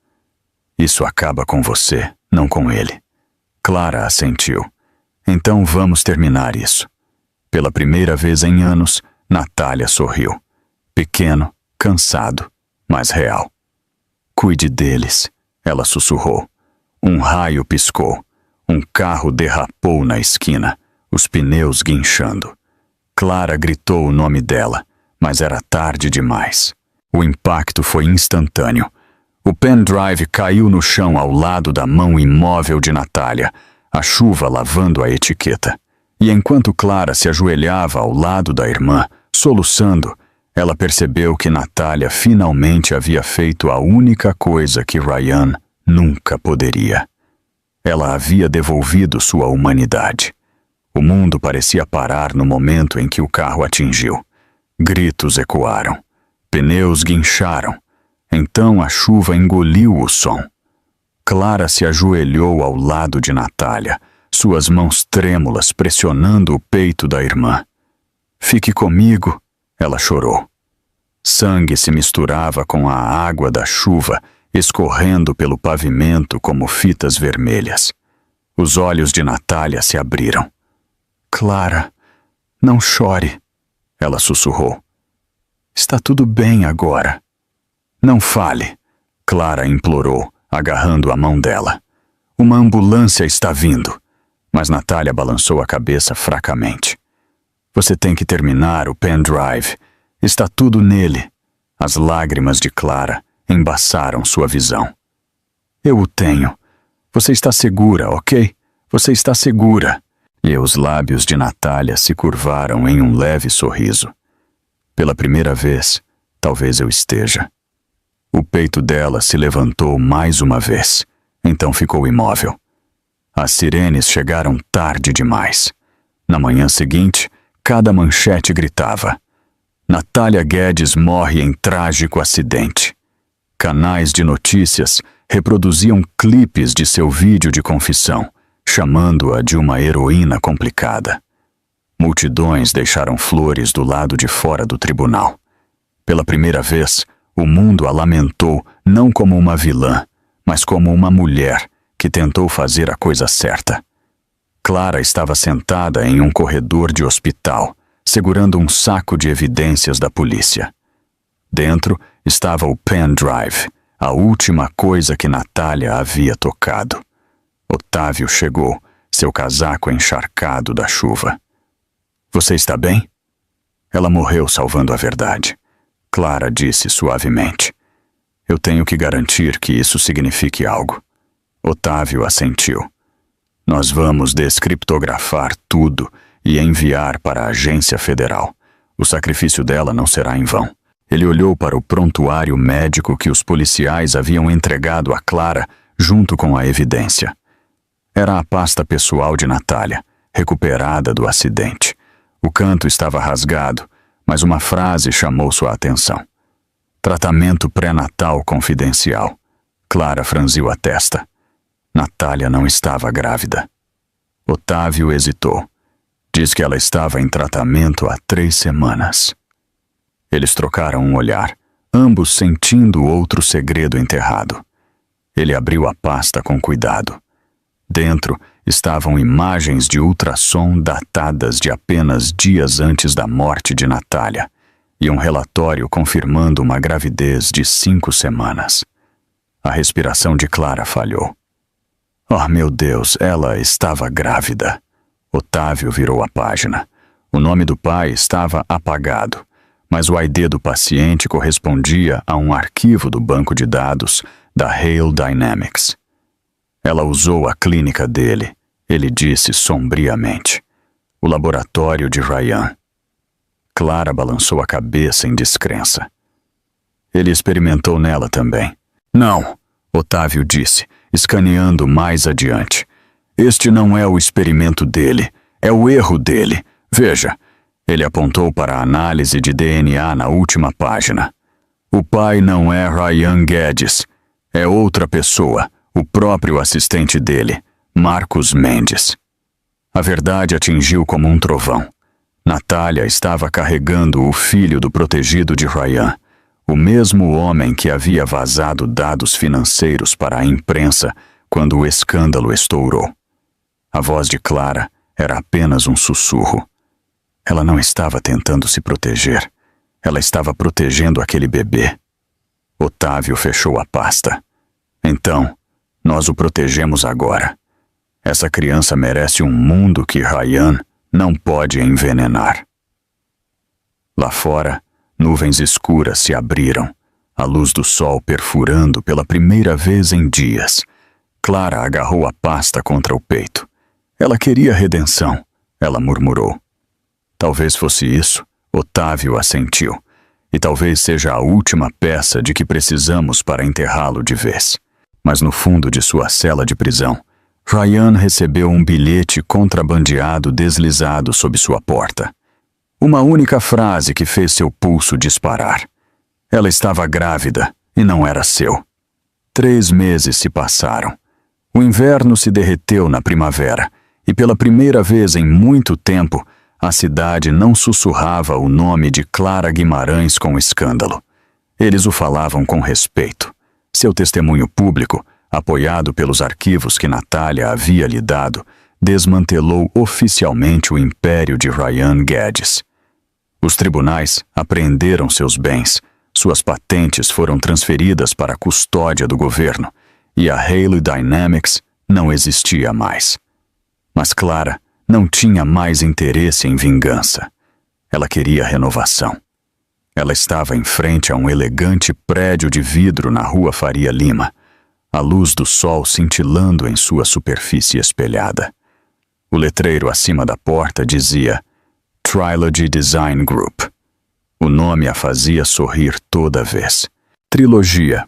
Isso acaba com você, não com ele. Clara assentiu. Então vamos terminar isso. Pela primeira vez em anos, Natália sorriu. Pequeno, cansado, mas real. Cuide deles, ela sussurrou. Um raio piscou. Um carro derrapou na esquina, os pneus guinchando. Clara gritou o nome dela, mas era tarde demais. O impacto foi instantâneo. O pendrive caiu no chão ao lado da mão imóvel de Natália, a chuva lavando a etiqueta. E enquanto Clara se ajoelhava ao lado da irmã, soluçando, Ela percebeu que Natália finalmente havia feito a única coisa que Ryan nunca poderia. Ela havia devolvido sua humanidade. O mundo parecia parar no momento em que o carro atingiu. Gritos ecoaram. Pneus guincharam. Então a chuva engoliu o som. Clara se ajoelhou ao lado de Natália, suas mãos trêmulas pressionando o peito da irmã. "Fique comigo", ela chorou. Sangue se misturava com a água da chuva, escorrendo pelo pavimento como fitas vermelhas. Os olhos de Natália se abriram. "Clara, não chore", ela sussurrou. "Está tudo bem agora." "Não fale", Clara implorou, agarrando a mão dela. "Uma ambulância está vindo." Mas Natália balançou a cabeça fracamente. "Você tem que terminar o pendrive. Está tudo nele." As lágrimas de Clara embaçaram sua visão. "Eu o tenho. Você está segura, ok? Você está segura." E os lábios de Natália se curvaram em um leve sorriso. "Pela primeira vez, talvez eu esteja." O peito dela se levantou mais uma vez, então ficou imóvel. As sirenes chegaram tarde demais. Na manhã seguinte, cada manchete gritava: "Natália Guedes morre em trágico acidente." Canais de notícias reproduziam clipes de seu vídeo de confissão, chamando-a de uma heroína complicada. Multidões deixaram flores do lado de fora do tribunal. Pela primeira vez, o mundo a lamentou não como uma vilã, mas como uma mulher que tentou fazer a coisa certa. Clara estava sentada em um corredor de hospital, segurando um saco de evidências da polícia. Dentro estava o pendrive, a última coisa que Natália havia tocado. Otávio chegou, seu casaco encharcado da chuva. "Você está bem?" "Ela morreu salvando a verdade", Clara disse suavemente. "Eu tenho que garantir que isso signifique algo." Otávio assentiu. "Nós vamos descriptografar tudo e enviar para a agência federal. O sacrifício dela não será em vão." Ele olhou para o prontuário médico que os policiais haviam entregado a Clara junto com a evidência. Era a pasta pessoal de Natália, recuperada do acidente. O canto estava rasgado, mas uma frase chamou sua atenção. "Tratamento pré-natal confidencial." Clara franziu a testa. Natália não estava grávida. Otávio hesitou. "Diz que ela estava em tratamento há 3 semanas." Eles trocaram um olhar, ambos sentindo outro segredo enterrado. Ele abriu a pasta com cuidado. Dentro estavam imagens de ultrassom datadas de apenas dias antes da morte de Natália e um relatório confirmando uma gravidez de 5 semanas. A respiração de Clara falhou. "Oh, meu Deus, ela estava grávida." Otávio virou a página. O nome do pai estava apagado, mas o ID do paciente correspondia a um arquivo do banco de dados da Hale Dynamics. "Ela usou a clínica dele", ele disse sombriamente. "O laboratório de Ryan." Clara balançou a cabeça em descrença. "Ele experimentou nela também." "Não", Otávio disse, escaneando mais adiante. "Este não é o experimento dele, é o erro dele. Veja." Ele apontou para a análise de DNA na última página. "O pai não é Ryan Guedes, é outra pessoa, o próprio assistente dele, Marcos Mendes." A verdade atingiu como um trovão. Natália estava carregando o filho do protegido de Ryan, o mesmo homem que havia vazado dados financeiros para a imprensa quando o escândalo estourou. A voz de Clara era apenas um sussurro. Ela não estava tentando se proteger. Ela estava protegendo aquele bebê. Otávio fechou a pasta. "Então, nós o protegemos agora. Essa criança merece um mundo que Ryan não pode envenenar." Lá fora, nuvens escuras se abriram, a luz do sol perfurando pela primeira vez em dias. Clara agarrou a pasta contra o peito. Ela queria redenção, ela murmurou. "Talvez fosse isso", Otávio assentiu. e talvez seja a última peça de que precisamos para enterrá-lo de vez. Mas no fundo de sua cela de prisão, Ryan recebeu um bilhete contrabandeado deslizado sob sua porta. Uma única frase que fez seu pulso disparar. Ela estava grávida e não era seu. 3 meses se passaram. O inverno se derreteu na primavera e pela primeira vez em muito tempo, a cidade não sussurrava o nome de Clara Guimarães com escândalo. Eles o falavam com respeito. Seu testemunho público, apoiado pelos arquivos que Natália havia lhe dado, desmantelou oficialmente o império de Ryan Guedes. Os tribunais apreenderam seus bens, suas patentes foram transferidas para a custódia do governo e a Haley Dynamics não existia mais. Mas Clara não tinha mais interesse em vingança. Ela queria renovação. Ela estava em frente a um elegante prédio de vidro na rua Faria Lima, a luz do sol cintilando em sua superfície espelhada. O letreiro acima da porta dizia Trilogy Design Group. O nome a fazia sorrir toda vez. Trilogia,